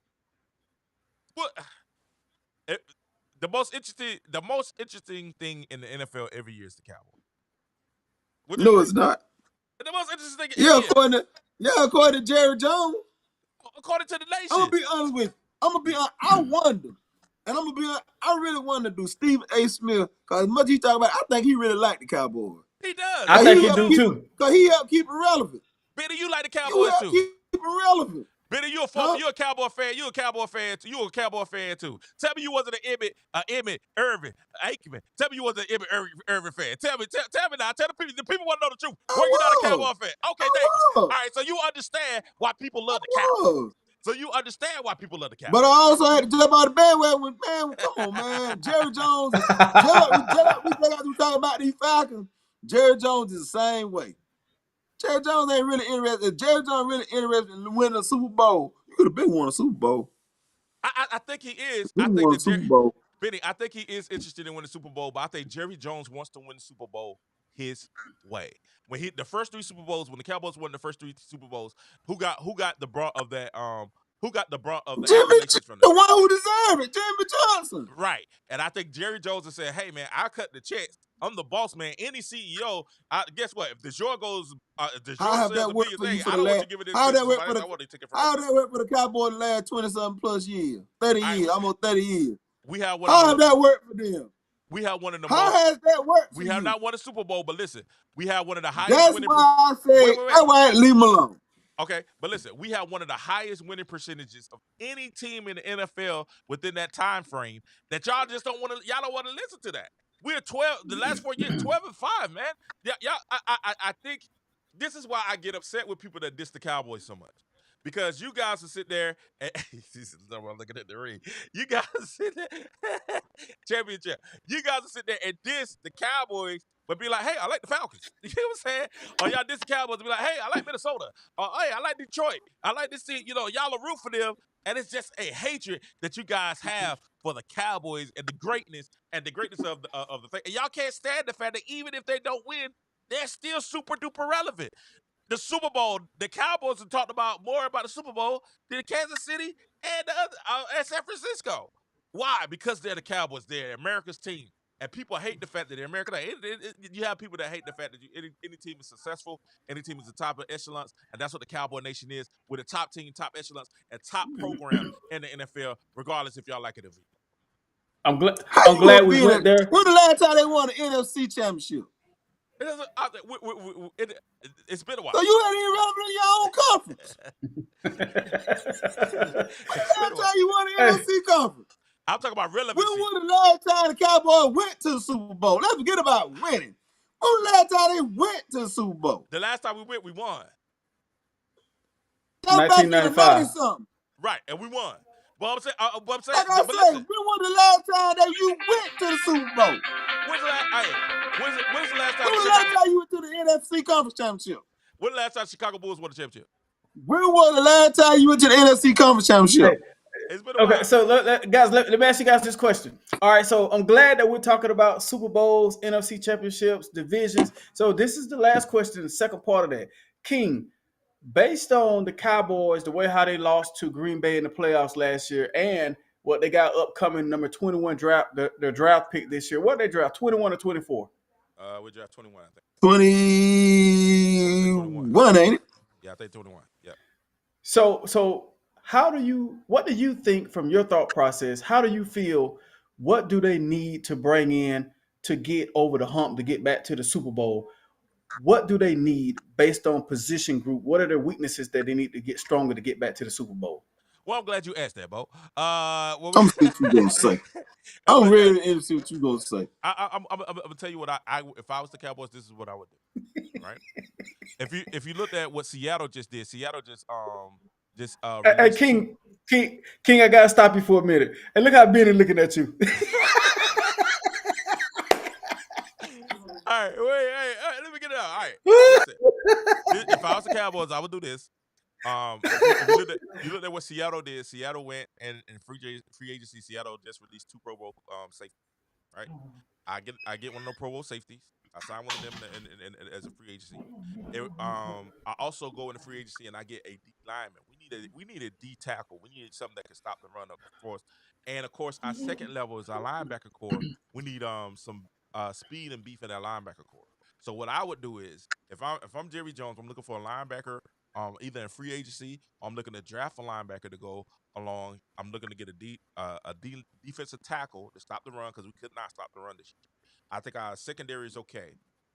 the most interesting thing in the NFL every year is the Cowboys. No, it's not. The most interesting thing. According to Jerry Jones. According to the nation. I'm gonna be honest with you. I wonder, and I'm gonna be honest, I really wonder do Stephen A. Smith, because as much as he talk about it, I think he really liked the Cowboys. He does. I Benny, think you he don't. do too. Because he helped keep it relevant. Benny, you like the You Cowboys helped too. keep it relevant. Benny, you a Cowboy fan. You a Cowboy fan too. You a Cowboy fan too. Tell me you wasn't an Emmett Irvin Aikman. Tell me you wasn't an Emmett Irvin fan. Tell me now. Tell the people. The people want to know the truth. Were you not a Cowboy fan? Okay, thank you. All right, so you understand why people love the Cowboys. So you understand why people love the Cowboys. But I also had to jump out of the bandwagon. Man, come on, man. Jerry Jones is we talking about these Falcons. Jerry Jones is the same way. Jerry Jones ain't really interested. If Jerry Jones really interested in winning a Super Bowl, you could have been won a Super Bowl. I think he is. I think that Super Bowl. Benny, I think he is interested in winning the Super Bowl, but I think Jerry Jones wants to win the Super Bowl his way. When the first 3 Super Bowls, when the Cowboys won the first 3 Super Bowls, who got the brunt of that? Who got the brunt of the accusations from them? The one who deserved it, Jimmy Johnson. Right, and I think Jerry Jones has said, "Hey man, I cut the checks. I'm the boss man. Any CEO, guess what? If the Joe goes, the Joe How says that a worked million for you things, for I the don't want last? you giving it How to that work somebody for else. I want to take it from How them. that work for the Cowboys the last 20-something plus years, 30 All right, years, almost 30 years? We have one. How have that worked for them? We have one of the How most. has that worked for We you? have not won a Super Bowl, but listen, we have one of the highest That's winning. why I said, that's why I had to leave him alone. Okay, but listen, we have one of the highest winning percentages of any team in the NFL within that time frame. That y'all just don't want to. Y'all don't want to listen to that. We're 12. The last 4 years, 12-5, man. Yeah, y'all. I think this is why I get upset with people that diss the Cowboys so much. Because you guys will sit there and I'm looking at the ring. You guys sit there, championship. You guys will sit there and diss the Cowboys, but be like, hey, I like the Falcons. You know what I'm saying? Or y'all diss the Cowboys and be like, hey, I like Minnesota. Or hey, I like Detroit. I like to see, y'all are root for them. And it's just a hatred that you guys have for the Cowboys and the greatness of the thing. And y'all can't stand the fact that even if they don't win, they're still super duper relevant. The Super Bowl, the Cowboys have talked about more about the Super Bowl than Kansas City and San Francisco. Why? Because they're the Cowboys. They're America's team. And people hate the fact that they're American. You have people that hate the fact that any team is successful, any team is the top of echelons, and that's what the Cowboy Nation is. We're the top team, top echelons, and top program in the NFL, regardless if y'all like it or not. I'm glad we went there. When the last time they won the NFC Championship? It's been a while. So you ain't even relevant in your own conference. When the last time you won the NFC conference? I'm talking about relevancy. When was the last time the Cowboys went to the Super Bowl? Let's forget about winning. When was the last time they went to the Super Bowl? The last time we went, we won. 1995. Right, and we won. But I'm saying, like I said, when was the last time that you went to the Super Bowl? When's the last time? When was the last time you went to the NFC Conference Championship? When the last time Chicago Bulls won the championship? When was the last time you went to the NFC Conference Championship? Hey. It's been a while. So guys, let me ask you guys this question. All right, so I'm glad that we're talking about Super Bowls, NFC championships, divisions. So this is the last question, the second part of that. King, based on the Cowboys, the way how they lost to Green Bay in the playoffs last year, and what they got upcoming number 21 draft, their draft pick this year. What they draft, 21 or 24? We draft 21, I think. 21, ain't it? Yeah, I think 21. Yeah. So what do you think from your thought process? How do you feel? What do they need to bring in to get over the hump to get back to the Super Bowl? What do they need based on position group? What are their weaknesses that they need to get stronger to get back to the Super Bowl? Well, I'm glad you asked that, Bo. I'm see what you gonna say. I'm ready to see what you gonna say. I'm gonna tell you what I if I was the Cowboys, this is what I would do. Right? If you looked at what Seattle just did, Seattle just Hey, King, I gotta stop you for a minute. And look how Benny looking at you. All right, wait, let me get it out. All right, listen. If I was the Cowboys, I would do this. If you looked at what Seattle did. Seattle went and in free agency. Seattle just released 2 Pro Bowl safeties. Right, I get one of those Pro Bowl safeties. I sign one of them as a free agency. I also go into free agency and I get a D lineman. We need a D tackle. We need something that can stop the run up for us. And of course, our second level is our linebacker core. We need some speed and beef in that linebacker core. So what I would do is, if I'm Jerry Jones, I'm looking for a linebacker, either in free agency, or I'm looking to draft a linebacker to go along. I'm looking to get a defensive tackle to stop the run because we could not stop the run this year. I think our secondary is okay.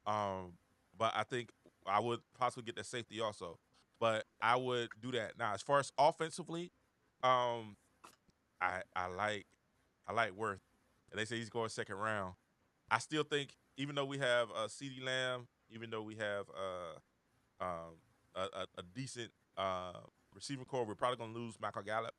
But I think I would possibly get that safety also. But I would do that. Now, as far as offensively, um, I like Worth. And they say he's going second round. I still think even though we have CeeDee Lamb, even though we have a decent receiving core, we're probably going to lose Michael Gallup.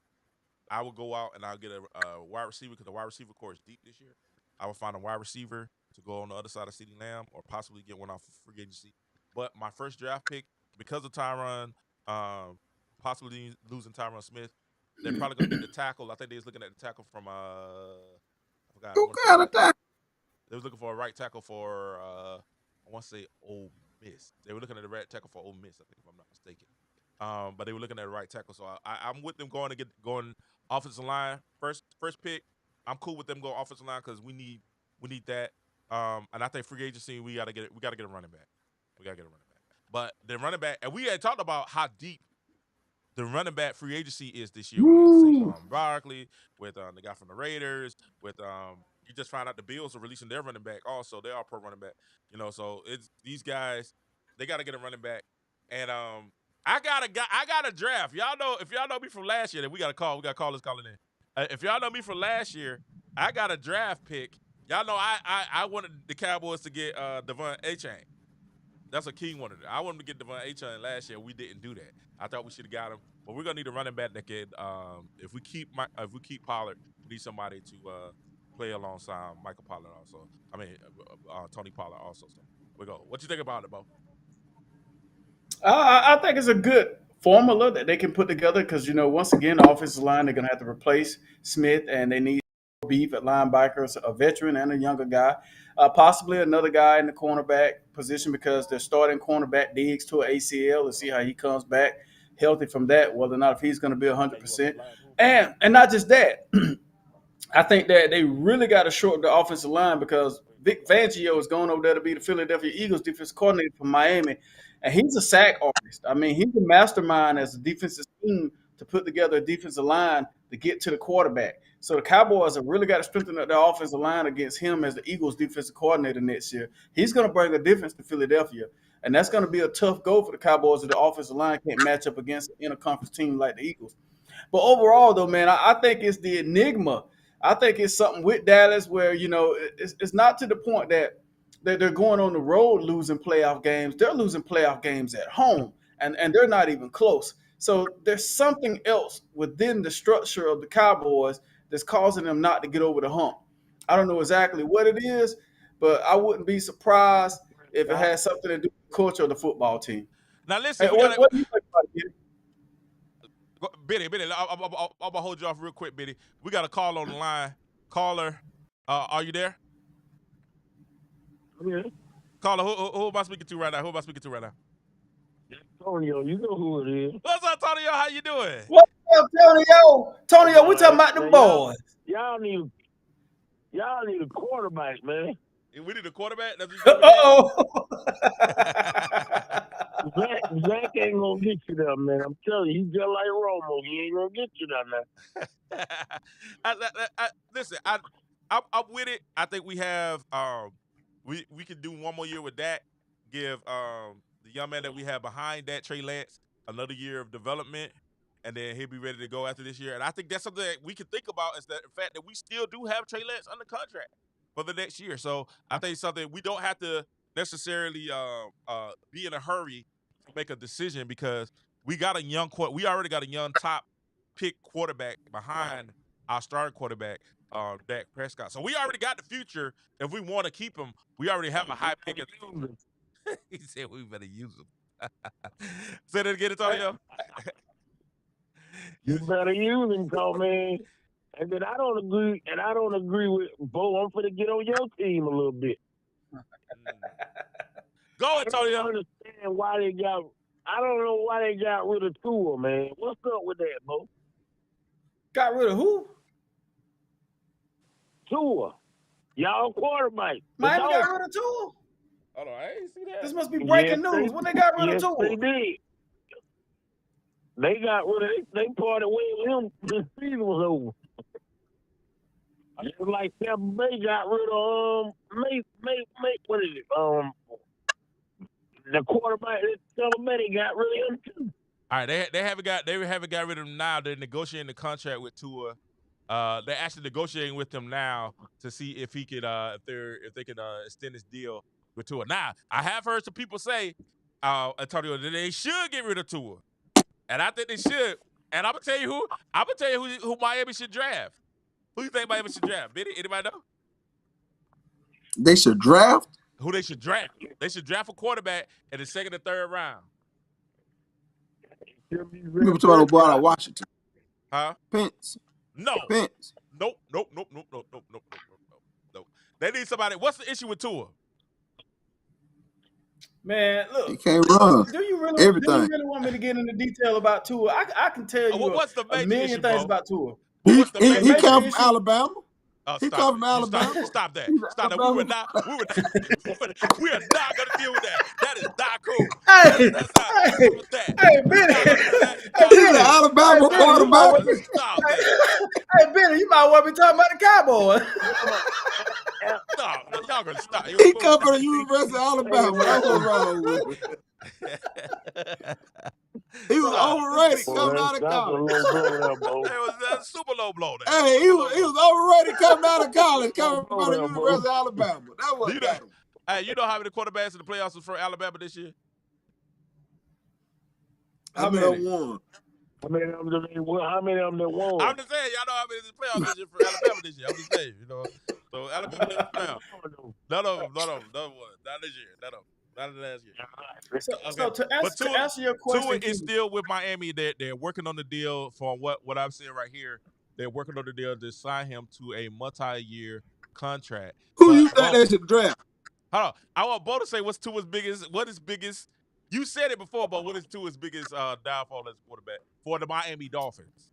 I would go out and I'll get a wide receiver because the wide receiver core is deep this year. I would find a wide receiver to go on the other side of CeeDee Lamb or possibly get one off of free agency. But my first draft pick, because of Tyron, possibly losing Tyron Smith, they're probably going to get the tackle. I think they was looking at the tackle from I forgot. I Who want to say got a time? they was looking for a right tackle for I want to say Ole Miss. They were looking at the right tackle for Ole Miss, I think, if I'm not mistaken. But they were looking at the right tackle, so I'm with them going offensive line first pick. I'm cool with them going offensive line because we need that. And I think free agency we gotta get a running back. We gotta get a running back. But the running back, and we had talked about how deep the running back free agency is this year with Saquon Barkley, with the guy from the Raiders, with you just found out the Bills are releasing their running back also. They are pro running back. So it's these guys, they gotta get a running back. And I got a draft. Y'all know if y'all know me from last year, then we got callers calling in. If y'all know me from last year, I got a draft pick. Y'all know I wanted the Cowboys to get Devon Achane. That's a key one. I wanted to get Devon Achane last year. We didn't do that. I thought we should have got him, but we're gonna need a running back that can. If we keep Pollard, we need somebody to play alongside Michael Pollard also. I mean Tony Pollard also. So we go. What you think about it, Bo? I think it's a good formula that they can put together because, once again, the offensive line, they're going to have to replace Smith, and they need beef at linebackers, a veteran and a younger guy, possibly another guy in the cornerback position because they're starting cornerback Diggs to an ACL to see how he comes back healthy from that, whether or not if he's going to be 100%. And not just that, I think that they really got to shorten the offensive line because Vic Fangio is going over there to be the Philadelphia Eagles defense coordinator for Miami, and he's a sack artist. I mean, he's a mastermind as a defensive team to put together a defensive line to get to the quarterback. So the Cowboys have really got to strengthen up their offensive line against him as the Eagles defensive coordinator next year. He's going to bring a difference to Philadelphia, and that's going to be a tough goal for the Cowboys if the offensive line can't match up against an interconference team like the Eagles. But overall, though, man, I think it's the enigma. I think it's something with Dallas where, it's not to the point that they're going on the road losing playoff games. They're losing playoff games at home, and they're not even close. So there's something else within the structure of the Cowboys that's causing them not to get over the hump. I don't know exactly what it is, but I wouldn't be surprised if it has something to do with the culture of the football team. Now listen, Hey, what do you think about it? Biddy, I'm gonna hold you off real quick, Biddy. We got a call on the line. Caller, are you there? Yeah. Caller, who am I speaking to right now? Antonio, you know who it is. What's up, Antonio? How you doing? What's up, Tonyo? Tonyo, we talking about the Man, boys. Y'all need a quarterback, man. We need a quarterback. That's what Uh-oh. Zach ain't gonna get you there, man. I'm telling you, he's just like Romo. He ain't gonna get you there now. Listen, I'm with it. I think we have we can do one more year with that. Give the young man that we have behind that, Trey Lance, another year of development, and then he'll be ready to go after this year. And I think that's something that we can think about is the fact that we still do have Trey Lance under contract for the next year. So I think something we don't have to necessarily be in a hurry to make a decision because we already got a young top pick quarterback behind our starting quarterback, Dak Prescott. So we already got the future. If we want to keep him, we already have a high pick. He said we better use him. Say that again, Antonio. You better use him, man. And then I don't agree with Bo. I'm gonna get on your team a little bit. Go, Antonio. I don't understand why they got. I don't know why they got rid of Tua, man. What's up with that, Bo? Got rid of who? Tua. Y'all quarterback. Miami got rid of Tua. Hold on, I ain't see that. This must be breaking news. When they got rid of Tua? They did. They got rid of. They parted way with him. The season was over. Just like Tampa Bay got rid of what is it? the quarterback, they got rid of him too. All right, they haven't got rid of him now. They're negotiating the contract with Tua. They're actually negotiating with him now to see if he could if they could extend his deal with Tua. Now, I have heard some people say, Antonio, that they should get rid of Tua, and I think they should. And I'm gonna tell you who. I'm gonna tell you who Miami should draft. Who you think Miami should draft? Benny? Anybody know? They should draft? Who they should draft? They should draft a quarterback in the second or third round. People talking about boy out of Washington. Huh? Pence. No. Pence. Nope. They need somebody. What's the issue with Tua? Man, look. He can't run. Do you really want me to get into detail about Tua? I can tell you what's the a million issue, things bro? about Tua. He come from Alabama. He come from Alabama. Stop that. Stop that. We are not going to deal with that. That is not cool. Hey, Benny. He's an Alabama quarterback. Stop that. Hey, Benny, you might want to be talking about the Cowboys. Stop. Y'all going to stop. He come from the University of Alabama. That's what's wrong with him. He was overrated coming out of college. It was a super low blow there. Hey, he was overrated coming out of college, coming from the University of Alabama. That was got him. Hey, you know how many quarterbacks in the playoffs was for Alabama this year? How many won? How many of them that won? I'm just saying, y'all know how many in the playoffs this year for Alabama this year. I'm just saying, you know. So Alabama didn't count. None of them. Not this year. None of them. Not the last year. So to answer your question, Tua is still with Miami. They're working on the deal. From what I'm seeing right here, they're working on the deal to sign him to a multi-year contract. Who you think they should draft? Hold on. I want Bo to say what is biggest. You said it before, but what is Tua's biggest downfall as a quarterback for the Miami Dolphins?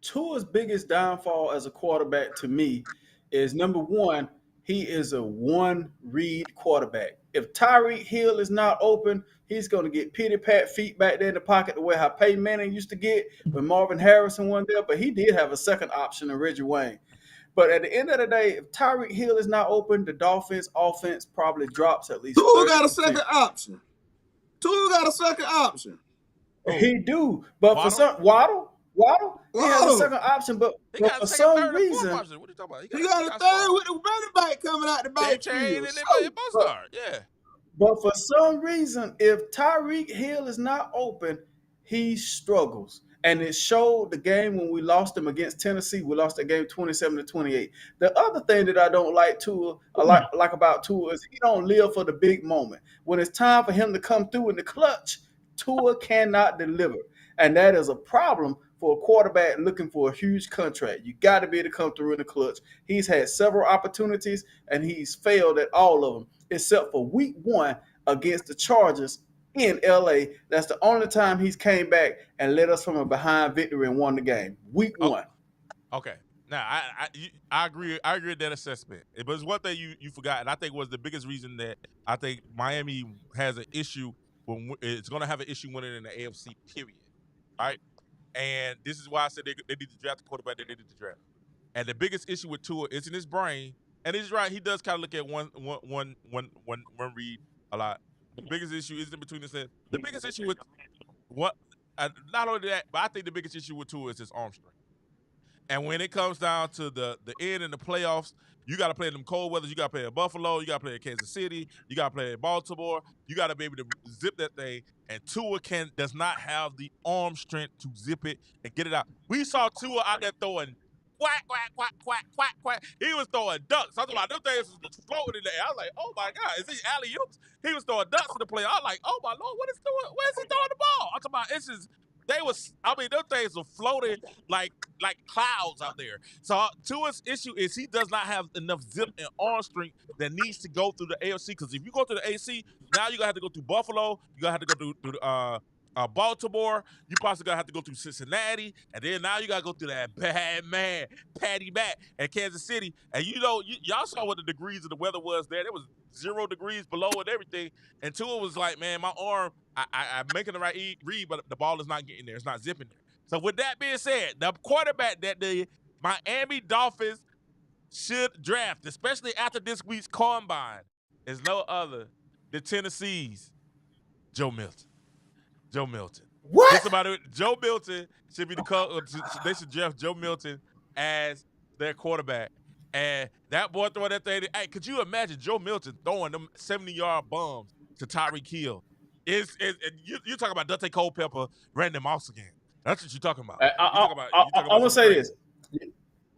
Tua's biggest downfall as a quarterback to me is, number one, he is a one-read quarterback. If Tyreek Hill is not open, he's going to get pity-pat feet back there in the pocket the way how Peyton Manning used to get when Marvin Harrison wasn't there. But he did have a second option in Reggie Wayne. But at the end of the day, if Tyreek Hill is not open, the Dolphins' offense probably drops at least. Tua got a second option. He do. But for some Waddle, he has a second option, but for some reason, what are you talking about? He got a third with the running back coming out the backfield. Yeah. But for some reason, if Tyreek Hill is not open, he struggles. And it showed the game when we lost him against Tennessee. We lost that game 27-28. The other thing that I don't like about Tua is he don't live for the big moment. When it's time for him to come through in the clutch, Tua cannot deliver. And that is a problem for a quarterback looking for a huge contract. You got to be able to come through in the clutch. He's had several opportunities, and he's failed at all of them, except for week 1 against the Chargers in L.A. That's the only time he's came back and led us from a behind victory and won the game. Week 1. Okay. Now, I agree. I agree with that assessment. But it's one thing you forgot, and I think was the biggest reason that I think Miami has an issue. It's going to have an issue winning in the AFC, period. All right? And this is why I said they need to draft the quarterback that they need to draft. And the biggest issue with Tua is in his brain. And he's right. He does kind of look at one read a lot. The biggest issue is in between this and the biggest issue with not only that, but I think the biggest issue with Tua is his arm strength. And when it comes down to the end in the playoffs, you got to play in them cold weathers. You got to play in Buffalo. You got to play in Kansas City. You got to play in Baltimore. You got to be able to zip that thing. And Tua does not have the arm strength to zip it and get it out. We saw Tua out there throwing quack, quack, quack, quack, quack, quack. He was throwing ducks. I was like, them things was floating in the air. I was like, oh my God, is he alley-oops? He was throwing ducks in the play. I was like, oh my Lord, what is Tua? Where's he throwing the ball? I'm talking about, them things were floating like clouds out there. So Tua's issue is he does not have enough zip and arm strength that needs to go through the AFC. Because if you go through the AC, now you're going to have to go through Buffalo. You're going to have to go through Baltimore. You possibly going to have to go through Cincinnati. And then now you got to go through that bad man, Patty Matt, and Kansas City. And y'all saw what the degrees of the weather was there. There was 0 degrees below and everything. And Tua was like, man, my arm, I'm making the right read, but the ball is not getting there. It's not zipping there. So with that being said, the quarterback that the Miami Dolphins should draft, especially after this week's combine, is no other the Tennessee's Joe Milton. Joe Milton. What? Joe Milton should be they should draft Joe Milton as their quarterback. And that boy throwing that thing. Hey, could you imagine Joe Milton throwing them 70-yard bombs to Tyreek Hill? You talking about Dante Culpepper, Randy Moss again. That's what you're talking about. I want to say this.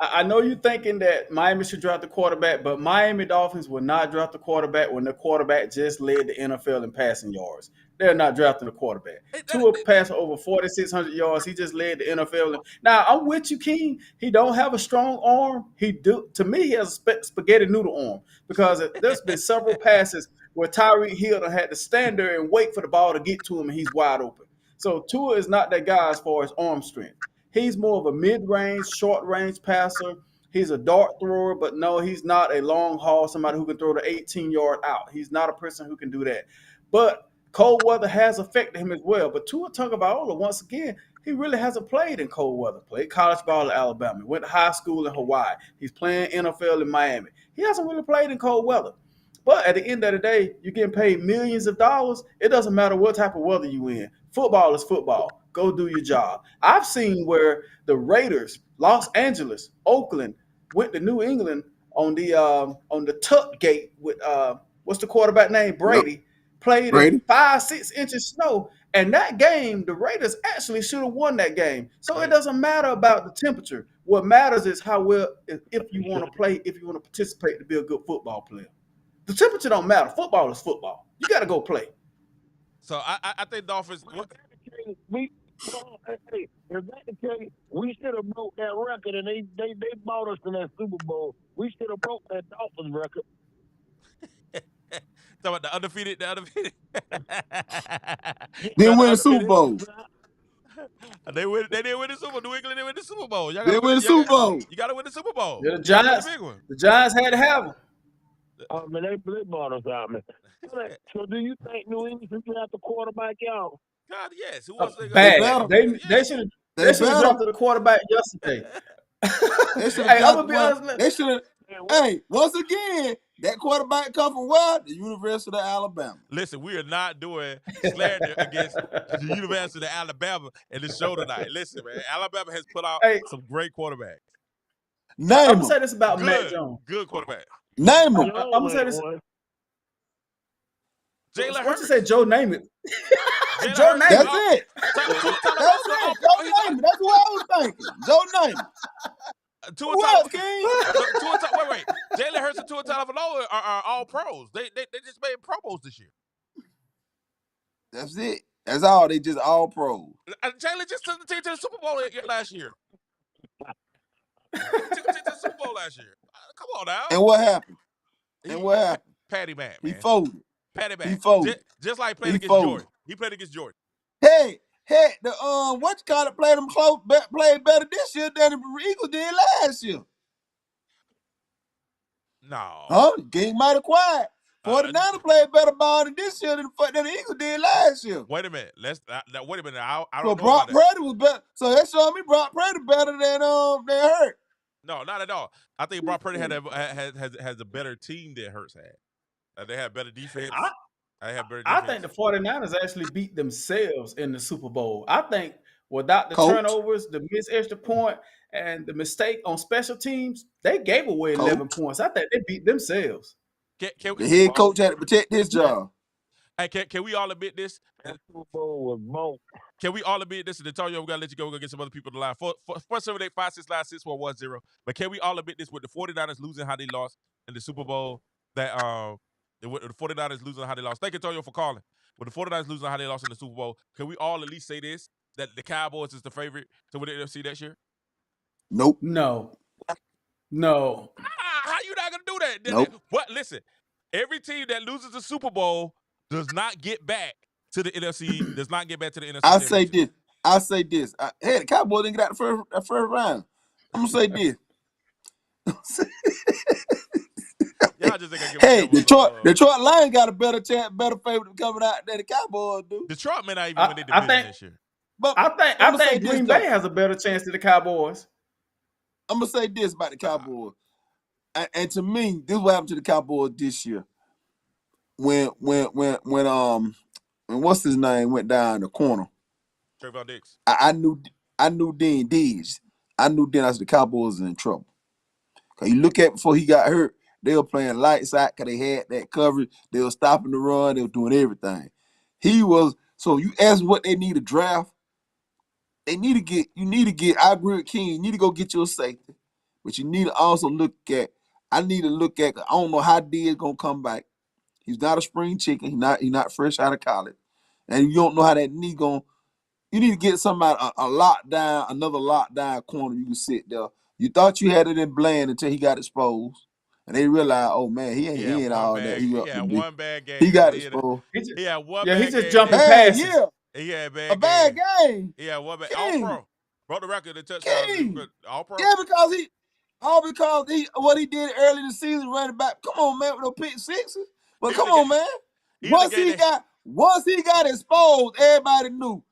I know you're thinking that Miami should draft the quarterback, but Miami Dolphins will not draft the quarterback when the quarterback just led the NFL in passing yards. They're not drafting a quarterback. Tua passed over 4,600 yards. He just led the NFL. Now, I'm with you, King. He don't have a strong arm. To me, he has a spaghetti noodle arm because there's been several passes where Tyreek Hill had to stand there and wait for the ball to get to him, and he's wide open. So Tua is not that guy as far as arm strength. He's more of a mid-range, short-range passer. He's a dart thrower, but no, he's not a long haul, somebody who can throw the 18-yard out. He's not a person who can do that. But cold weather has affected him as well. But Tua Tagovailoa, once again, he really hasn't played in cold weather. Played college ball in Alabama. Went to high school in Hawaii. He's playing NFL in Miami. He hasn't really played in cold weather. But at the end of the day, you're getting paid millions of dollars. It doesn't matter what type of weather you're in. Football is football. Go do your job. I've seen where the Raiders, Los Angeles, Oakland, went to New England on the tuck gate with what's the quarterback name? Brady. Played in 5-6 inches snow. And that game, the Raiders actually should have won that game. So it doesn't matter about the temperature. What matters is how well, if you want to play, if you want to participate to be a good football player. The temperature don't matter. Football is football. You got to go play. So I think Dolphins. If that's the case, we should have broke that record, and they bought us in that Super Bowl. We should have broke that Dolphins record. Talking about the undefeated. Didn't win the Super Bowl. They didn't win the Super Bowl. New England didn't win the Super Bowl. They win the Super Bowl. You got to win the Super Bowl. Yeah, the Giants had to have them. Oh, man, they bought us out, man. So do you think New England should draft the quarterback out? God, yes. Who wants to bad. They should have drafted the quarterback yesterday. Hey, I'm gonna be honest. They should have. Hey, once again, that quarterback come from what? The University of Alabama. Listen, we are not doing slander against the University of Alabama in the show tonight. Listen, man, Alabama has put out some great quarterbacks. I'm gonna say this about Matt Jones. Good quarterback. Name him. I'm gonna say this. Jalen Hurts. What you say, Joe name it? Joe name it. That's it. Joe name it. That's what I was thinking. Joe name it. Wait. Jalen Hurts and Tua Tagovailoa are all pros. They just made Pro Bowls this year. That's it. That's all. They just all pros. Jalen just took the team to the Super Bowl last year. Took the team to the Super Bowl last year. Come on now. And what happened? Patty Mac, man. He folded. Patty Mac. He folded. Just like playing against Jordan. He played against Jordan. Hey, the what you call it? Played better this year than the Eagles did last year. No. Huh? Getting mighty quiet. 49ers played better ball than this year than the Eagles did last year. Wait a minute. Wait a minute. I don't so know Brock about that. Purdy was better. So that showed me Brock Purdy better than Hurt. No, not at all. I think Brock Purdy has a better team than Hurts had. They have better defense. I think the 49ers actually beat themselves in the Super Bowl. I think without the turnovers, the missed extra point, and the mistake on special teams, they gave away 11 points. I think they beat themselves. The head coach had to protect his job. Hey, can we all admit this? That Super Bowl was bold. Can we all admit this? And Antonio, we got to let you go. We're going to get some other people to the line. 478-569-6410. But can we all admit this with the 49ers losing how they lost in the Super Bowl? That the 49ers losing how they lost. Thank you, Antonio, for calling. With the 49ers losing how they lost in the Super Bowl, can we all at least say this? That the Cowboys is the favorite to win the NFC next year? Nope. No. How you not going to do that? Nope. But listen, every team that loses the Super Bowl does not get back to the NFC. Does not get back to the NFC. I say this. The Cowboys didn't get out the first round. I'm gonna say this. Y'all just think I give Detroit Lions got a better favorite coming out than the Cowboys do. Detroit may not even win the division this year. But I think Green Bay has a better chance than the Cowboys. I'm gonna say this about the Cowboys, and to me, this is what happened to the Cowboys this year. when what's his name went down the corner. Trayvon Diggs. I knew then Diggs. I knew then the Cowboys was in trouble. Cause you look at before he got hurt, they were playing lights out because they had that coverage. They were stopping the run. They were doing everything. He was so you ask what they need to draft. They need to get. You need to get. I agree with King. You need to go get your safety, but you need to also look at. I need to look at. I don't know how D is gonna come back. He's not a spring chicken. He's not fresh out of college, and you don't know how that knee going. You need to get somebody a lockdown, another lockdown corner. You can sit there. You thought you had it in Bland until he got exposed, and they realized, oh man, he ain't all that. He Up to had be. one bad game. He got exposed. He had one Yeah, bad he's just game. jumping Hey, passes. yeah, He had a bad game. He had one bad. King. All pro. Broke the record in touchdowns. King. All pro. Yeah, because he what he did early in the season running back. Come on, man, with no pick sixes. But come on, man. Once he got exposed, everybody knew.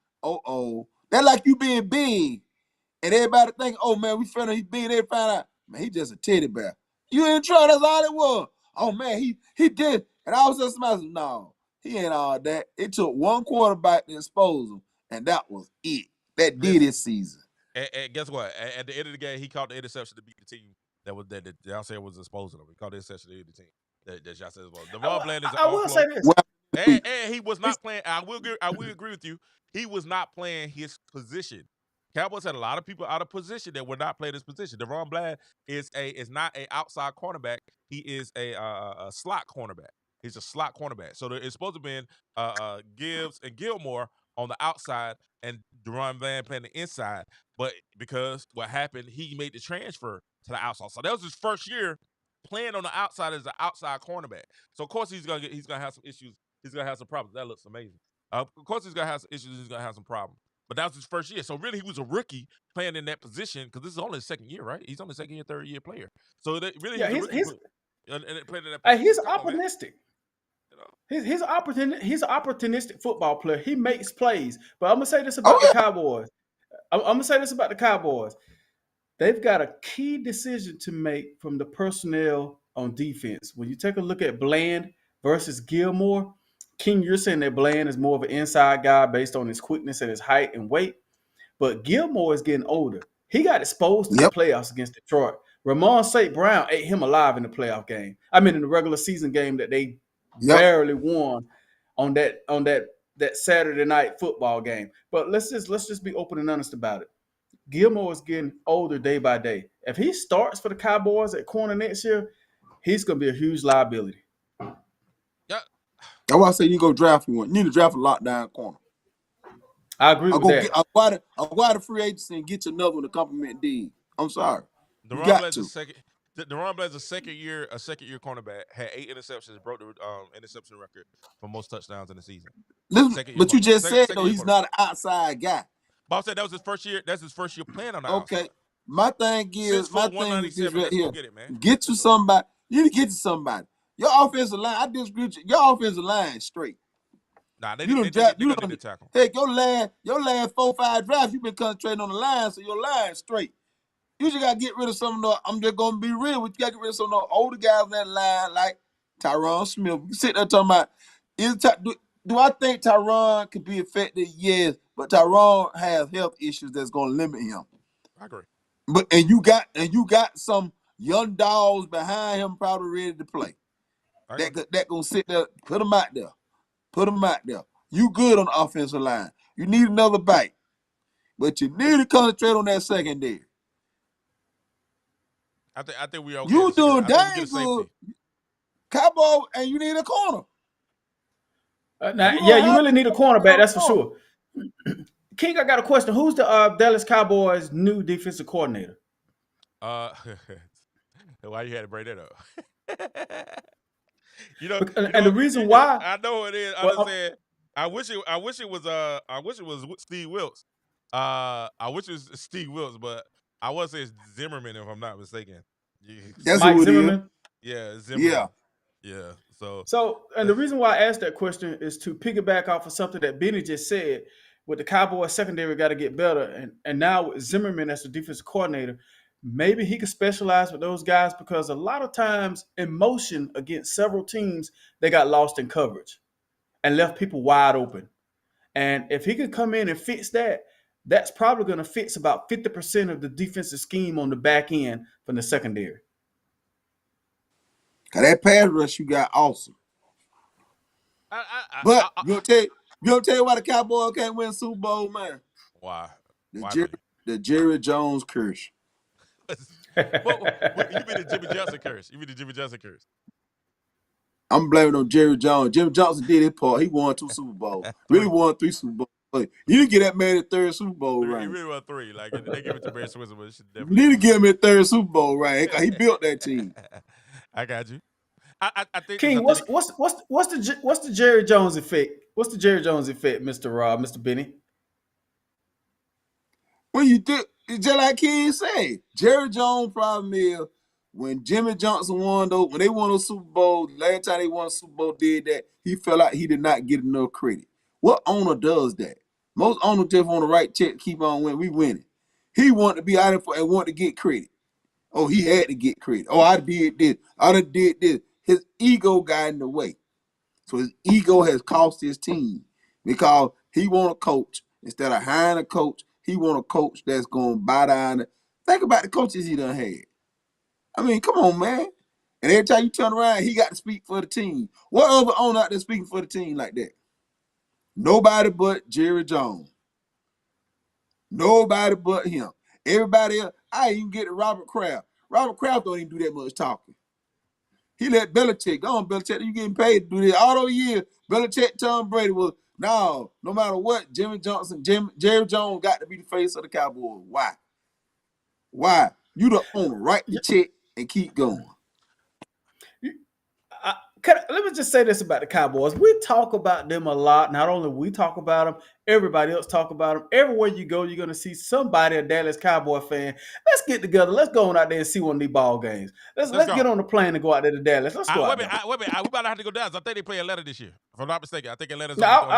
That's like you being big. And everybody think, oh man, we found out he's big. They find out, man, he just a teddy bear. You in trouble, that's all it was. Oh man, he did. And I was just smiling, no, he ain't all that. It took one quarterback to expose him, and that was it. That did his season. And guess what? At the end of the game, he caught the interception to beat the team that y'all said was exposing him. He caught the interception to beat the team that y'all said was. Devon Bland is I will say this. And he was not playing. I will agree with you. He was not playing his position. Cowboys had a lot of people out of position that would not play this position. Devon Bland is not a outside cornerback. He is a slot cornerback. He's a slot cornerback. So it's supposed to be Gibbs and Gilmore on the outside and Devon Bland playing the inside. But because what happened, he made the transfer to the outside. So that was his first year playing on the outside as an outside cornerback. So of course he's gonna have some issues. He's gonna have some problems. That looks amazing. Of course he's gonna have some issues. He's gonna have some problems. But that was his first year. So really, he was a rookie playing in that position because this is only his second year, right? He's only second year, third year player. So really, he's playing in that position. He's opportunistic. He's an opportunistic football player. He makes plays. But I'm gonna say this about the Cowboys. I'm gonna say this about the Cowboys. They've got a key decision to make from the personnel on defense. When you take a look at Bland versus Gilmore, King, you're saying that Bland is more of an inside guy based on his quickness and his height and weight. But Gilmore is getting older. He got exposed to the playoffs against Detroit. Ramon St. Brown ate him alive in the playoff game. I mean, in the regular season game that they barely won on that Saturday night football game. But let's just be open and honest about it. Gilmore is getting older day by day. If he starts for the Cowboys at corner next year, he's going to be a huge liability. Yeah. That's why I say you go draft one. You need to draft a lockdown corner. I agree with that. I'll go out of free agency and get you another one to compliment D. I'm sorry. Deron Bland's a second year cornerback, had 8 interceptions, broke the interception record for most touchdowns in the season. But you just said though he's not an outside guy. Bob said that was his first year. That's his first year playing on the outside. Okay. My thing is right here. Get it, man. Get you somebody. You need to get you somebody. Your offensive line, I disagree with you. Your offensive line is straight. Nah, they need to tackle. Heck, your last 4-5 drafts, you've been concentrating on the line, so your line's straight. You just gotta get rid of some of the. I'm just gonna be real with you. Gotta get rid of some of the older guys in that line, like Tyron Smith. You sit there talking about do I think Tyron could be effective? Yes, but Tyron has health issues that's gonna limit him. I agree. But and you got some young dogs behind him probably ready to play. That gonna sit there, put them out there. You good on the offensive line. You need another bite. But you need to concentrate on that secondary. I think we okay. You doing dang good. Cowboy, and you need a corner. You really need a cornerback, that's for sure. King, I got a question. Who's the Dallas Cowboys' new defensive coordinator? Why you had to bring that up? The reason why I know it is. I wish it was Steve Wilkes. I wish it was Steve Wilkes, but I want to say it's Zimmerman if I'm not mistaken. That's Mike who it Zimmerman. is. Yeah, Zimmerman. Yeah. So, and the reason why I asked that question is to piggyback off of something that Benny just said. With the Cowboys secondary got to get better, and now with Zimmerman as the defensive coordinator, maybe he could specialize with those guys because a lot of times in motion against several teams, they got lost in coverage and left people wide open. And if he could come in and fix that, that's probably going to fix about 50% of the defensive scheme on the back end from the secondary. Cause that pass rush you got awesome. But you gonna tell you why the Cowboys can't win Super Bowl, man? Why? The Jerry Jones curse. You mean the Jimmy Johnson curse? You mean the Jimmy Johnson curse? I'm blaming on Jerry Jones. Jimmy Johnson did his part. He won 2 Super Bowls. Really won 3 Super Bowls. You didn't get that man a 3rd Super Bowl ring. He really won 3. Like they give it to Barry Switzer, but you need to give him a 3rd Super Bowl ring. He built that team. I got you. I think King, what's the Jerry Jones effect? What's the Jerry Jones effect, Mr. Benny? When you do, just like King said, Jerry Jones' problem is when Jimmy Johnson won those, when they won those Super Bowl, last time they won a Super Bowl did that, he felt like he did not get enough credit. What owner does that? Most owners just want to write check, keep on winning. We winning. He wanted to be out there and want to get credit. Oh, he had to get credit. Oh, I did this. I done did this. His ego got in the way. So his ego has cost his team because he want a coach. Instead of hiring a coach, he want a coach that's going to buy down. Think about the coaches he done had. I mean, come on, man. And every time you turn around, he got to speak for the team. What other owner out there speaking for the team like that? Nobody but Jerry Jones. Nobody but him. Everybody else, I even get to Robert Kraft. Robert Kraft don't even do that much talking. He let Belichick, go on, Belichick, you getting paid to do this. All those years, Belichick, Tom Brady was, no matter what, Jerry Jones got to be the face of the Cowboys. Why? Why? You the owner, write the check and keep going. Let me just say this about the Cowboys. We talk about them a lot. Not only we talk about them, everybody else talk about them. Everywhere you go, you're going to see somebody, a Dallas Cowboy fan. Let's get together. Let's go on out there and see one of these ball games. Let's get on the plane and go out there to Dallas. Let's go out there. Wait a minute. We about to have to go down. I think they play Atlanta this year. If I'm not mistaken. I think Atlanta's I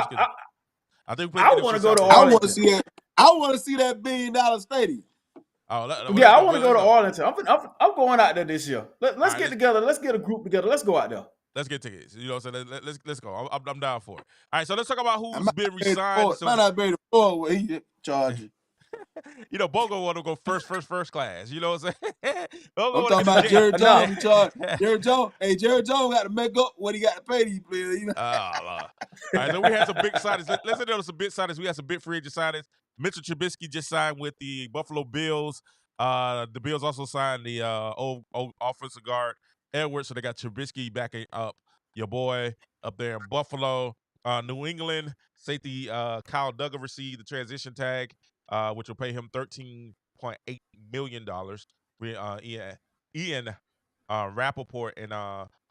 want to go to Arlington. I want to see that. I want to see that $1 billion stadium. I want to go to Arlington. I'm going out there this year. Let's get together. Let's get a group together. Let's go out there. Let's get tickets. You know what I'm saying? Let's go. I'm down for it. All right, so let's talk about who's been resigned. Might not be the floor where he charging. You know, Bogo want to go first class. You know what I'm saying? I'm talking about Jerry Jones. Jerry Jones. Hey, Jerry Jones got to make up what he got to pay these players. You know? All right, so we had some big signings. Let's do some big signings. We had some big free agent signings. Mitchell Trubisky just signed with the Buffalo Bills. The Bills also signed the old offensive guard Edwards, so they got Trubisky backing up your boy up there in Buffalo. New England safety Kyle Duggar received the transition tag, which will pay him $13.8 million. Ian Rappaport and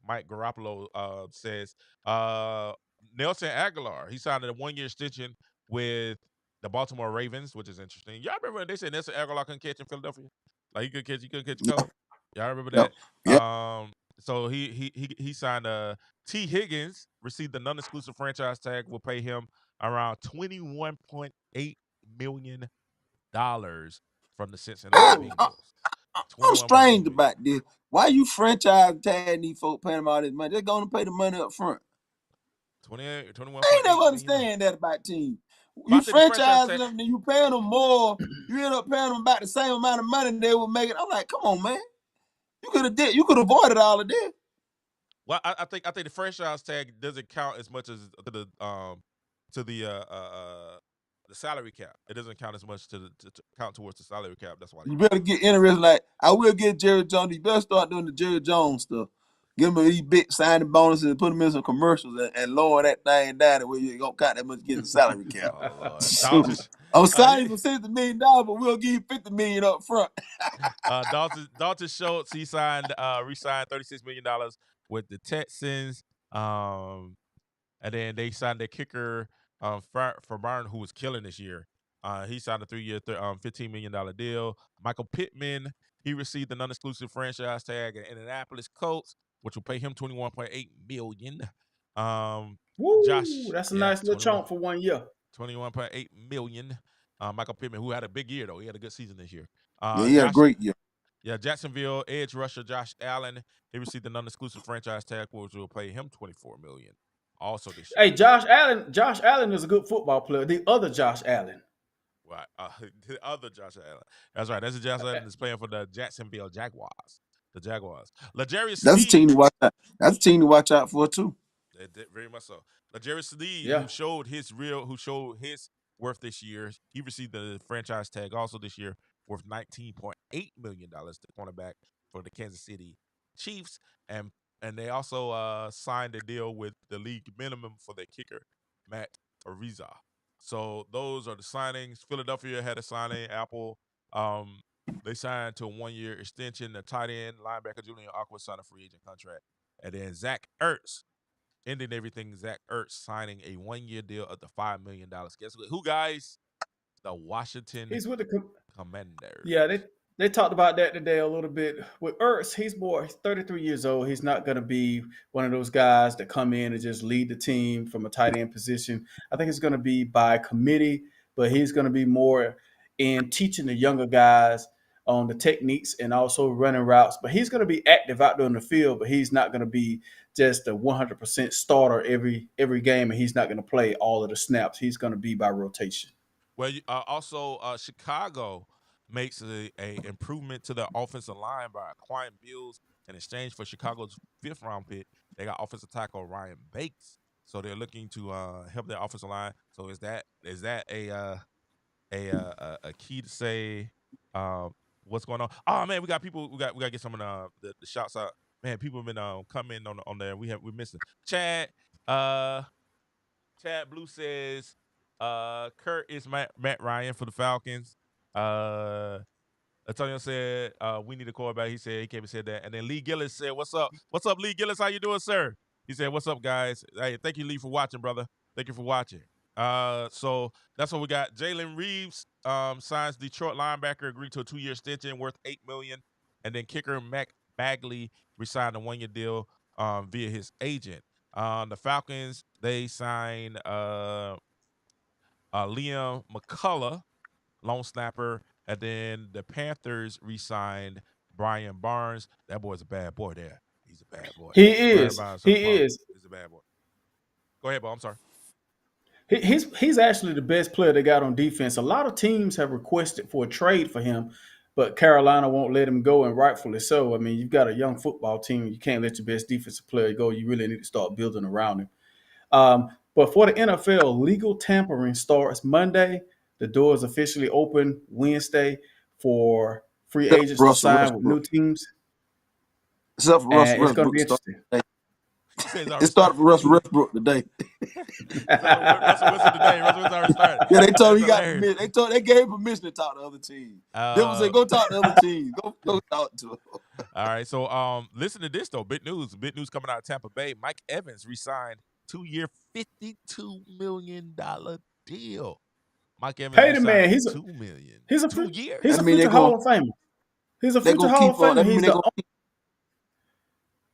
Mike Garoppolo says Nelson Aguilar, he signed a 1-year extension with the Baltimore Ravens, which is interesting. Y'all remember they said Nelson Aguilar couldn't catch in Philadelphia? Like he couldn't catch a color. Y'all remember that? Yep. So he signed T. Higgins, received the non-exclusive franchise tag, will pay him around $21.8 million from the Cincinnati Bengals. I'm strange about this. Why you franchise tagging these folks paying them all this money? They're going to pay the money up front. 21. I ain't never understand that about teams. You franchise them and you paying them more. You end up paying them about the same amount of money they were making. I'm like, come on, man. You could have avoided all of this. Well, I think the franchise tag doesn't count as much as the salary cap. It doesn't count as much to count towards the salary cap. That's why you better get interested. Like I will get Jerry Jones. You better start doing the Jerry Jones stuff. Give him these big signing bonuses and put them in some commercials and lower that thing down to where you don't count that much getting the salary cap. I'm signing for $60 million, but we'll give you $50 million up front. Dalton Schultz, he re-signed $36 million with the Texans. And then they signed their kicker for Byron, who was killing this year. He signed a 3-year, $15 million deal. Michael Pittman, he received the non-exclusive franchise tag at Indianapolis Colts, which will pay him $21.8 million. That's a nice little chunk for 1 year. $21.8 million. Michael Pittman, who had a big year though, he had a good season this year. He had a great year. Yeah, Jacksonville edge rusher Josh Allen. He received an non-exclusive franchise tag, which will pay him $24 million also this year. Hey, Josh Allen. Josh Allen is a good football player. The other Josh Allen. Right. The other Josh Allen. That's right. That's the Josh Allen that's playing for the Jacksonville Jaguars. The Jaguars. L'Jarius That's a Sneed. team to watch out. That's a team to watch out for too. Very much so. L'Jarius Sneed, Yeah. who showed his worth this year, he received the franchise tag also this year, worth $19.8 million. The cornerback for the Kansas City Chiefs, and they also signed a deal with the league minimum for their kicker, Matt Ariza. So those are the signings. Philadelphia had a signing. Apple, they signed to a 1-year extension. The tight end, linebacker Julian Aqua signed a free agent contract. And then Zach Ertz, ending everything, Zach Ertz signing a 1-year deal of the $5 million. Guess what? Who, guys? The Washington He's with the Commanders. Yeah, they talked about that today a little bit. With Ertz, he's 33 years old. He's not going to be one of those guys that come in and just lead the team from a tight end position. I think it's going to be by committee, but he's going to be more in teaching the younger guys on the techniques and also running routes. But he's going to be active out there in the field, but he's not going to be just a 100% starter every game, and he's not going to play all of the snaps. He's going to be by rotation. Well, also Chicago makes a improvement to their offensive line by acquiring Bills in exchange for Chicago's 5th-round pick. They got offensive tackle Ryan Bates, so they're looking to help their offensive line. So is that a key to say what's going on? Oh man, we got people. We got to get some of the shouts out. Man, people have been coming on there. We're missing Chad. Chad Blue says Kurt is Matt Ryan for the Falcons. Antonio said we need a quarterback. He said he came and said that. And then Lee Gillis said, "What's up? What's up, Lee Gillis? How you doing, sir?" He said, "What's up, guys? Hey, thank you, Lee, for watching, brother. Thank you for watching." So that's what we got. Jalen Reeves signs Detroit linebacker, agreed to a 2-year extension worth $8 million, and then kicker Mac Bagley resigned a 1-year deal via his agent. The Falcons, they signed Liam McCullough, long snapper, and then the Panthers re-signed Brian Barnes. That boy's a bad boy there. He's a bad boy. He is. He's a bad boy. Go ahead, Bo. I'm sorry. He's actually the best player they got on defense. A lot of teams have requested for a trade for him, but Carolina won't let him go, and rightfully so. I mean, you've got a young football team. You can't let your best defensive player go. You really need to start building around him. But for the NFL, legal tampering starts Monday. The door is officially open Wednesday for free agents to sign with new teams. Except for Russ It's going to Westbrook. be interesting. It started for Russ Westbrook today. Russell Wilson today. Russell Wilson already started. Yeah, they told him he got permission. They gave him permission to talk to other teams. They would say, "Go talk to other teams. Go talk to them." All right. So listen to this though. Big news coming out of Tampa Bay. Mike Evans re-signed 2-year, $52 million deal. Mike Evans pay the man. He's $2 million. He's a 2 years. He's a future Hall of Famer. He's a future Hall of Famer. He's the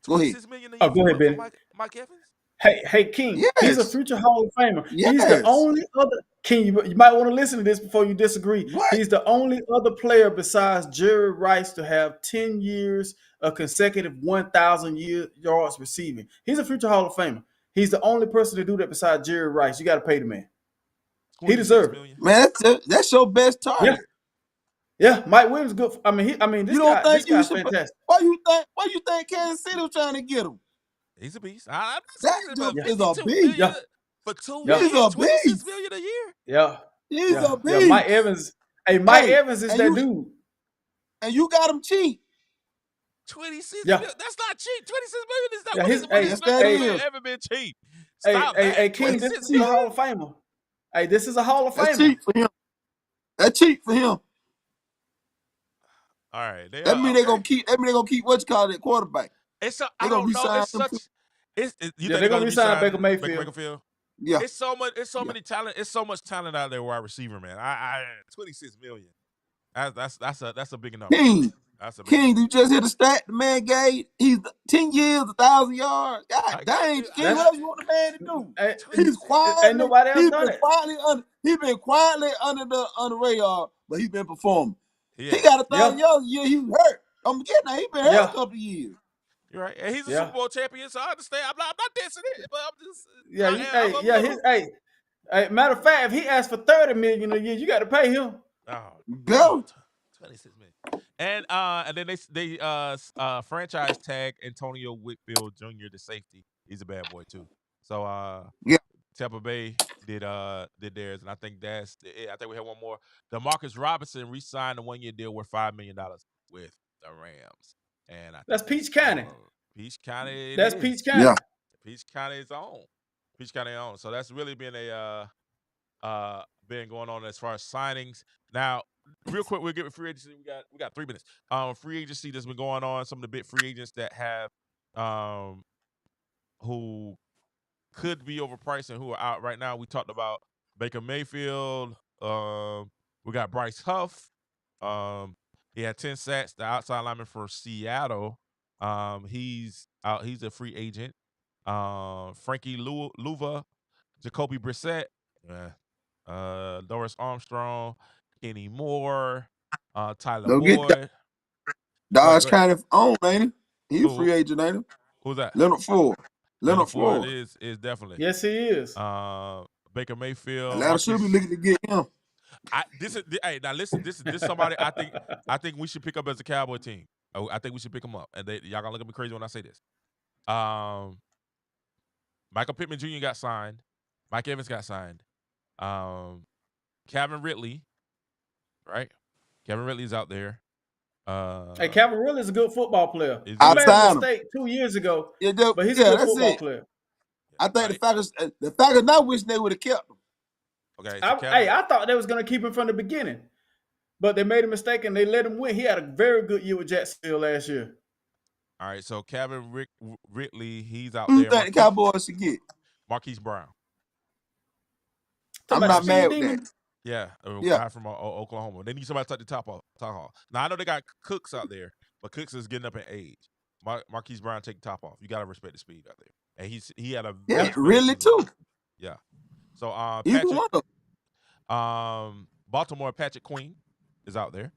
Go ahead. $6 million Oh, go ahead, Ben. Mike Evans. Hey, King. Yes. He's a future Hall of Famer. Yes. He's the only other King. You might want to listen to this before you disagree. What? He's the only other player besides Jerry Rice to have 10 years of consecutive 1,000 yards receiving. He's a future Hall of Famer. He's the only person to do that besides Jerry Rice. You got to pay the man. He deserves it. Man, that's your best target. Yeah, Mike Williams good. This guy's fantastic. Why you think Kansas City was trying to get him? He's a beast. That is a beast. Yeah. For 2 He's years, a $26 beast. million a year. Yeah. He's a beast. Yeah, Mike Evans. Hey, Mike Evans is that dude. And you got him cheap. 26 Yeah. million. That's not cheap. 26 million is not Yeah, what his- his hey, best that player is. ever been cheap. Stop Hey, that. King, this 26 is a Hall of Famer. Hey, this is a Hall of That's Famer. cheap for him. That's cheap for him. All right. That mean they're gonna keep what you call it, quarterback. It's a, They I gonna don't know. re-sign It's him such. too. You Yeah, think they're gonna re-sign Baker Baker Mayfield. Mayfield? Yeah. It's so many talent. It's so much talent out there, wide receiver, man. I 26 million. That's a big enough. King, That's a big King, you just hit a stat the man gave. He's 10 years, 1,000 yards. God dang, King, what else you want the man to do? Hey, He's quietly, ain't nobody else done it. He's been quietly under the radar, but he's been performing. Yeah. He got 1,000 yards a year. He hurt. Now he been hurt a couple of years. You're right, and he's a Yeah. Super Bowl champion, so I understand. I'm not dissing it, but I'm just Hey, matter of fact, if he asked for $30 million a year, you got to pay him. Bill. 26 million. And then they franchise tag Antonio Whitfield Jr. the safety. He's a bad boy too. So Yeah. Tampa Bay did theirs, and I think that's it. I think we have one more. DeMarcus Robinson re-signed a 1-year deal worth $5 million with the Rams, and I think That's Peach County. Peach County. That's Peach County. Yeah. Peach County is on. Peach County on. So that's really been been going on as far as signings. Now, real quick, we'll get with free agency. We got 3 minutes. Free agency that's been going on. Some of the big free agents that have who could be overpriced and who are out right now. We talked about Baker Mayfield. We got Bryce Huff. He had 10 sacks. The outside lineman for Seattle. He's out. He's a free agent. Frankie Louva, Jacoby Brissett, Doris Armstrong, Kenny Moore, Tyler Don't get Boyd. Dodge kind of on, ain't he? He's a free agent, ain't he? Who's that? Leonard Ford. Leonard Ford is definitely. Yes, he is. Baker Mayfield. Atlanta should be looking to get him. Hey, now listen. This is somebody I think we should pick up as a Cowboy team. I think we should pick him up, and y'all gonna look at me crazy when I say this. Michael Pittman Jr. got signed. Mike Evans got signed. Calvin Ridley, right? Calvin Ridley's out there. Hey, Calvin Ridley is a good football player. He I made a mistake 2 years ago, but he's a good football player. I think the Falcons now wish they would have kept him. Okay. So I thought they was going to keep him from the beginning, but they made a mistake and they let him win. He had a very good year with Jacksonville last year. All right, so Calvin Ridley, he's out Who there. you think the Cowboys should get? Marquise Brown. I'm not mad with that. Yeah, guy from Oklahoma. They need somebody to take the top off. Now I know they got Cooks out there, but Cooks is getting up in age. Marquise Brown take the top off. You got to respect the speed out there, and he had a really too. Yeah. So Patrick, Baltimore Patrick Queen is out there.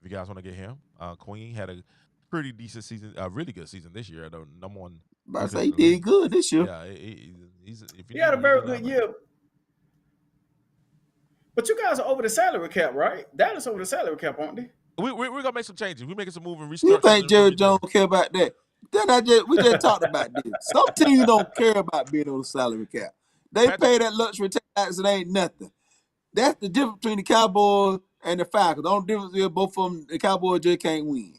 If you guys want to get him, Queen had a pretty decent season, a really good season this year. The number one. I say he did good this year. Yeah, he had a very good year. But you guys are over the salary cap, right? Dallas over the salary cap, aren't they? We're gonna make some changes. We're making some move and restructure. You think Jerry Jones care about that? Then we just talked about this. Some teams don't care about being on the salary cap. They pay that luxury tax and it ain't nothing. That's the difference between the Cowboys and the Falcons. The only difference is both of them, the Cowboys just can't win.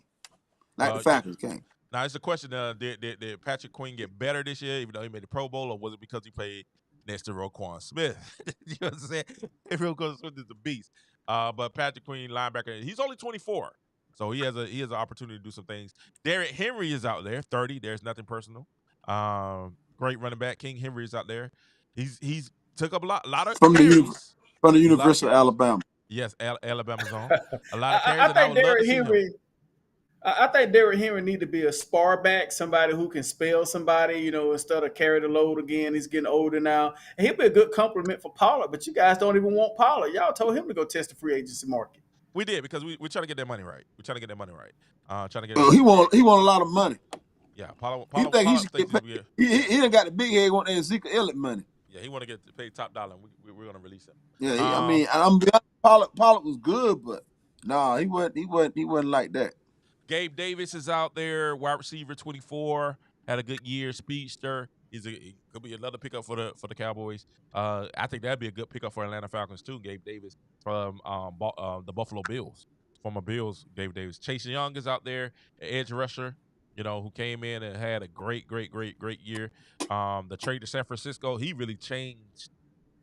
Like the Falcons can't. Now, it's the question, did Patrick Queen get better this year, even though he made the Pro Bowl, or was it because he played next to Roquan Smith? You know what I'm saying? Roquan Smith is a beast. But Patrick Queen, linebacker, he's only 24. So he has an opportunity to do some things. Derrick Henry is out there, 30. There's nothing personal. Great running back. King Henry is out there. He's took up a lot of carries. From the University of Alabama. Yes, Alabama's on. A lot of carries. I think Derrick Henry. I think Derrick Henry need to be a spar back, somebody who can spell somebody, instead of carry the load again. He's getting older now. And he'll be a good compliment for Pollard, but you guys don't even want Pollard. Y'all told him to go test the free agency market. We did, because we're trying to get that money right. We're trying to get that money right. He want a lot of money. Yeah, Pollard he should get paid. He done got the big head want that Ezekiel Elliott money. Yeah, he want to get paid top dollar. We're going to release him. Yeah, I'm Pollard was good, but he wasn't like that. Gabe Davis is out there, wide receiver, 24, had a good year, speedster. He could be another pickup for the Cowboys. I think that'd be a good pickup for Atlanta Falcons too. Gabe Davis from the Buffalo Bills, former Bills. Gabe Davis. Chase Young is out there, an edge rusher, who came in and had a great year. The trade to San Francisco, he really changed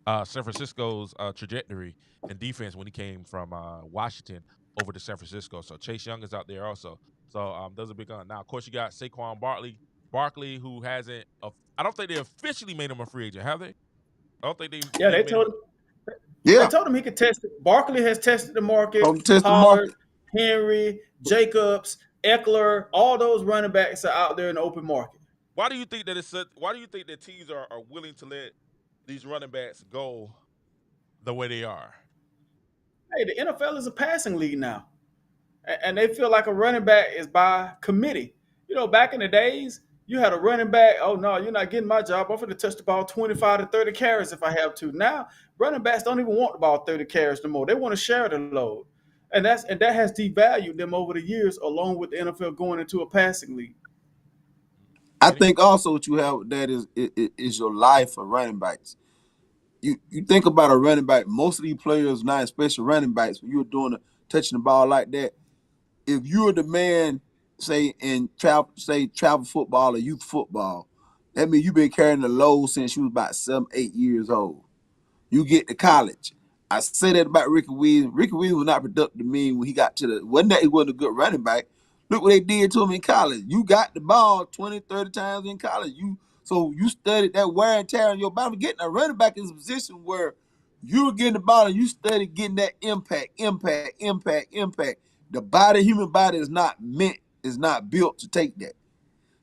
San Francisco's trajectory and defense when he came from Washington over to San Francisco. So Chase Young is out there also. So those are big guns. Now, of course, you got Saquon Barkley, who hasn't. I don't think they officially made him a free agent, have they? I don't think they. Yeah, they told him. Yeah, they told him he could test it. Barkley has tested the market. Pollard, Henry, Jacobs, Eckler, all those running backs are out there in the open market. Why do you think that why do you think that teams are willing to let these running backs go the way they are? Hey, the NFL is a passing league now. and they feel like a running back is by committee. Back in the days, you had a running back. Oh no, you're not getting my job. I'm going to touch the ball 25 to 30 carries if I have to. Now, running backs don't even want the ball 30 carries no more. They want to share the load, and that has devalued them over the years, along with the NFL going into a passing league. I think also what you have with that is your life for running backs. You think about a running back. Most of these players, not especially running backs, when you're touching the ball like that, if you're the man, say in travel football or youth football, that means you've been carrying the load since you was about 7, 8 years old. You get to college. I say that about Ricky Williams. Ricky Williams was not productive to me when he got to wasn't that he wasn't a good running back. Look what they did to him in college. You got the ball 20, 30 times in college. So you studied that wear and tear on your body. Getting a running back is a position where you're getting the ball and you study getting that impact. The human body is not built to take that.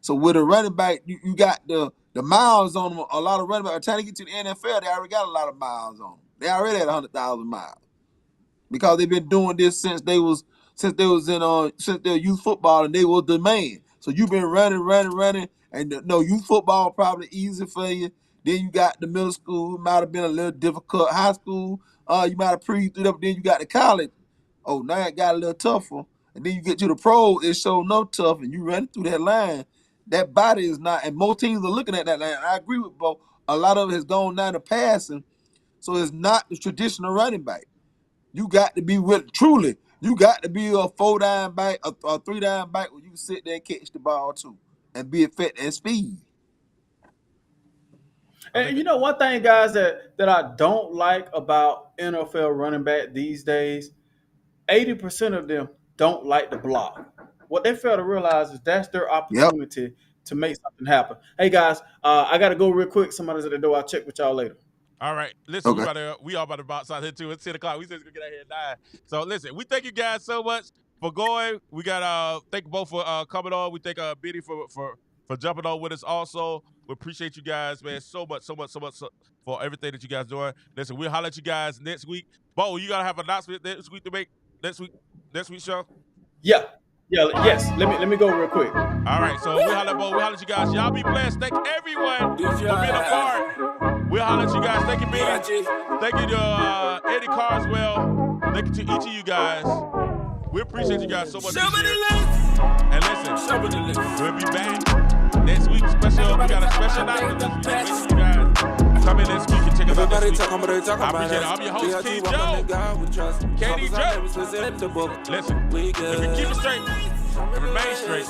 So with a running back, you got the miles on them. A lot of running backs, by the time they get to the NFL, they already got a lot of miles on them. They already had 100,000 miles because they've been doing this since they were youth football and they were the man. So you've been running, and youth football probably easy for you. Then you got the middle school, it might have been a little difficult. High school, you might have pre through up. Then you got the college. Oh, now it got a little tougher. And then you get to the pros, it's so no tough, and you run through that line. That body is not, and most teams are looking at that line. I agree with Bo. A lot of it has gone down to passing, so it's not the traditional running back. You got to be truly. You got to be a 4-down back, a 3-down back where you can sit there and catch the ball too, and be effective and speed. And one thing, guys, that I don't like about NFL running back these days, 80% of them don't like the block. What they fail to realize is that's their opportunity to make something happen. Hey, guys, I got to go real quick. Somebody's at the door. I'll check with y'all later. All right. Listen, okay. we all about to bounce out here too. It's 10 o'clock. We said we're going to get out here at 9. So, listen, we thank you guys so much for going. We got thank you both for coming on. We thank Biddy for jumping on with us also. We appreciate you guys, man, so much for everything that you guys doing. Listen, we'll holler at you guys next week. Bo, you got to have an announcement next week to make next week's show? Yes. Let me go real quick. All right, so we holler at Bo. We holler at you guys. Y'all be blessed. Thank everyone for being a part. We'll holler at you guys. Thank you, Benny. Thank you to Eddie Carswell. Thank you to each of you guys. We appreciate you guys so much. And listen, we'll be back next week. We got a special night this week. You guys come in next week and check us out this week. I appreciate it. I'm your host, King Joe. KD Joe. Listen, if we keep it straight and remain straight,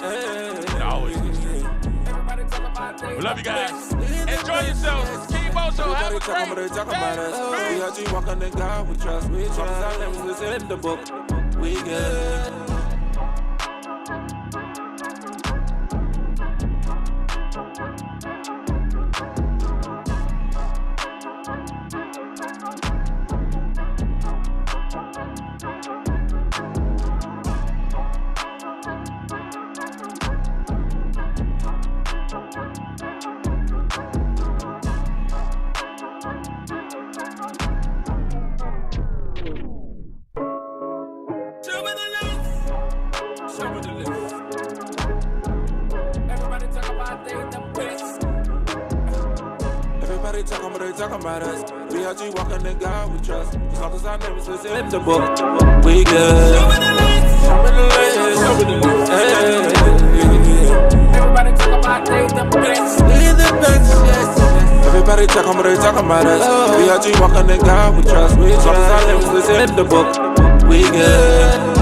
and always be straight. We love you guys. Enjoy yourselves. It's King Bo Show. Have a great day. We walking in God with trust. We trust our limits in the book. We good. Talking about us. We are G walking in God we trust. As long as our name is in the book, we good. Show me the lights. Show me the lights. Everybody talking about they the best. We the best, yes. Everybody talking about us. We are G walking in God we trust. As long as our name is in the book, we good.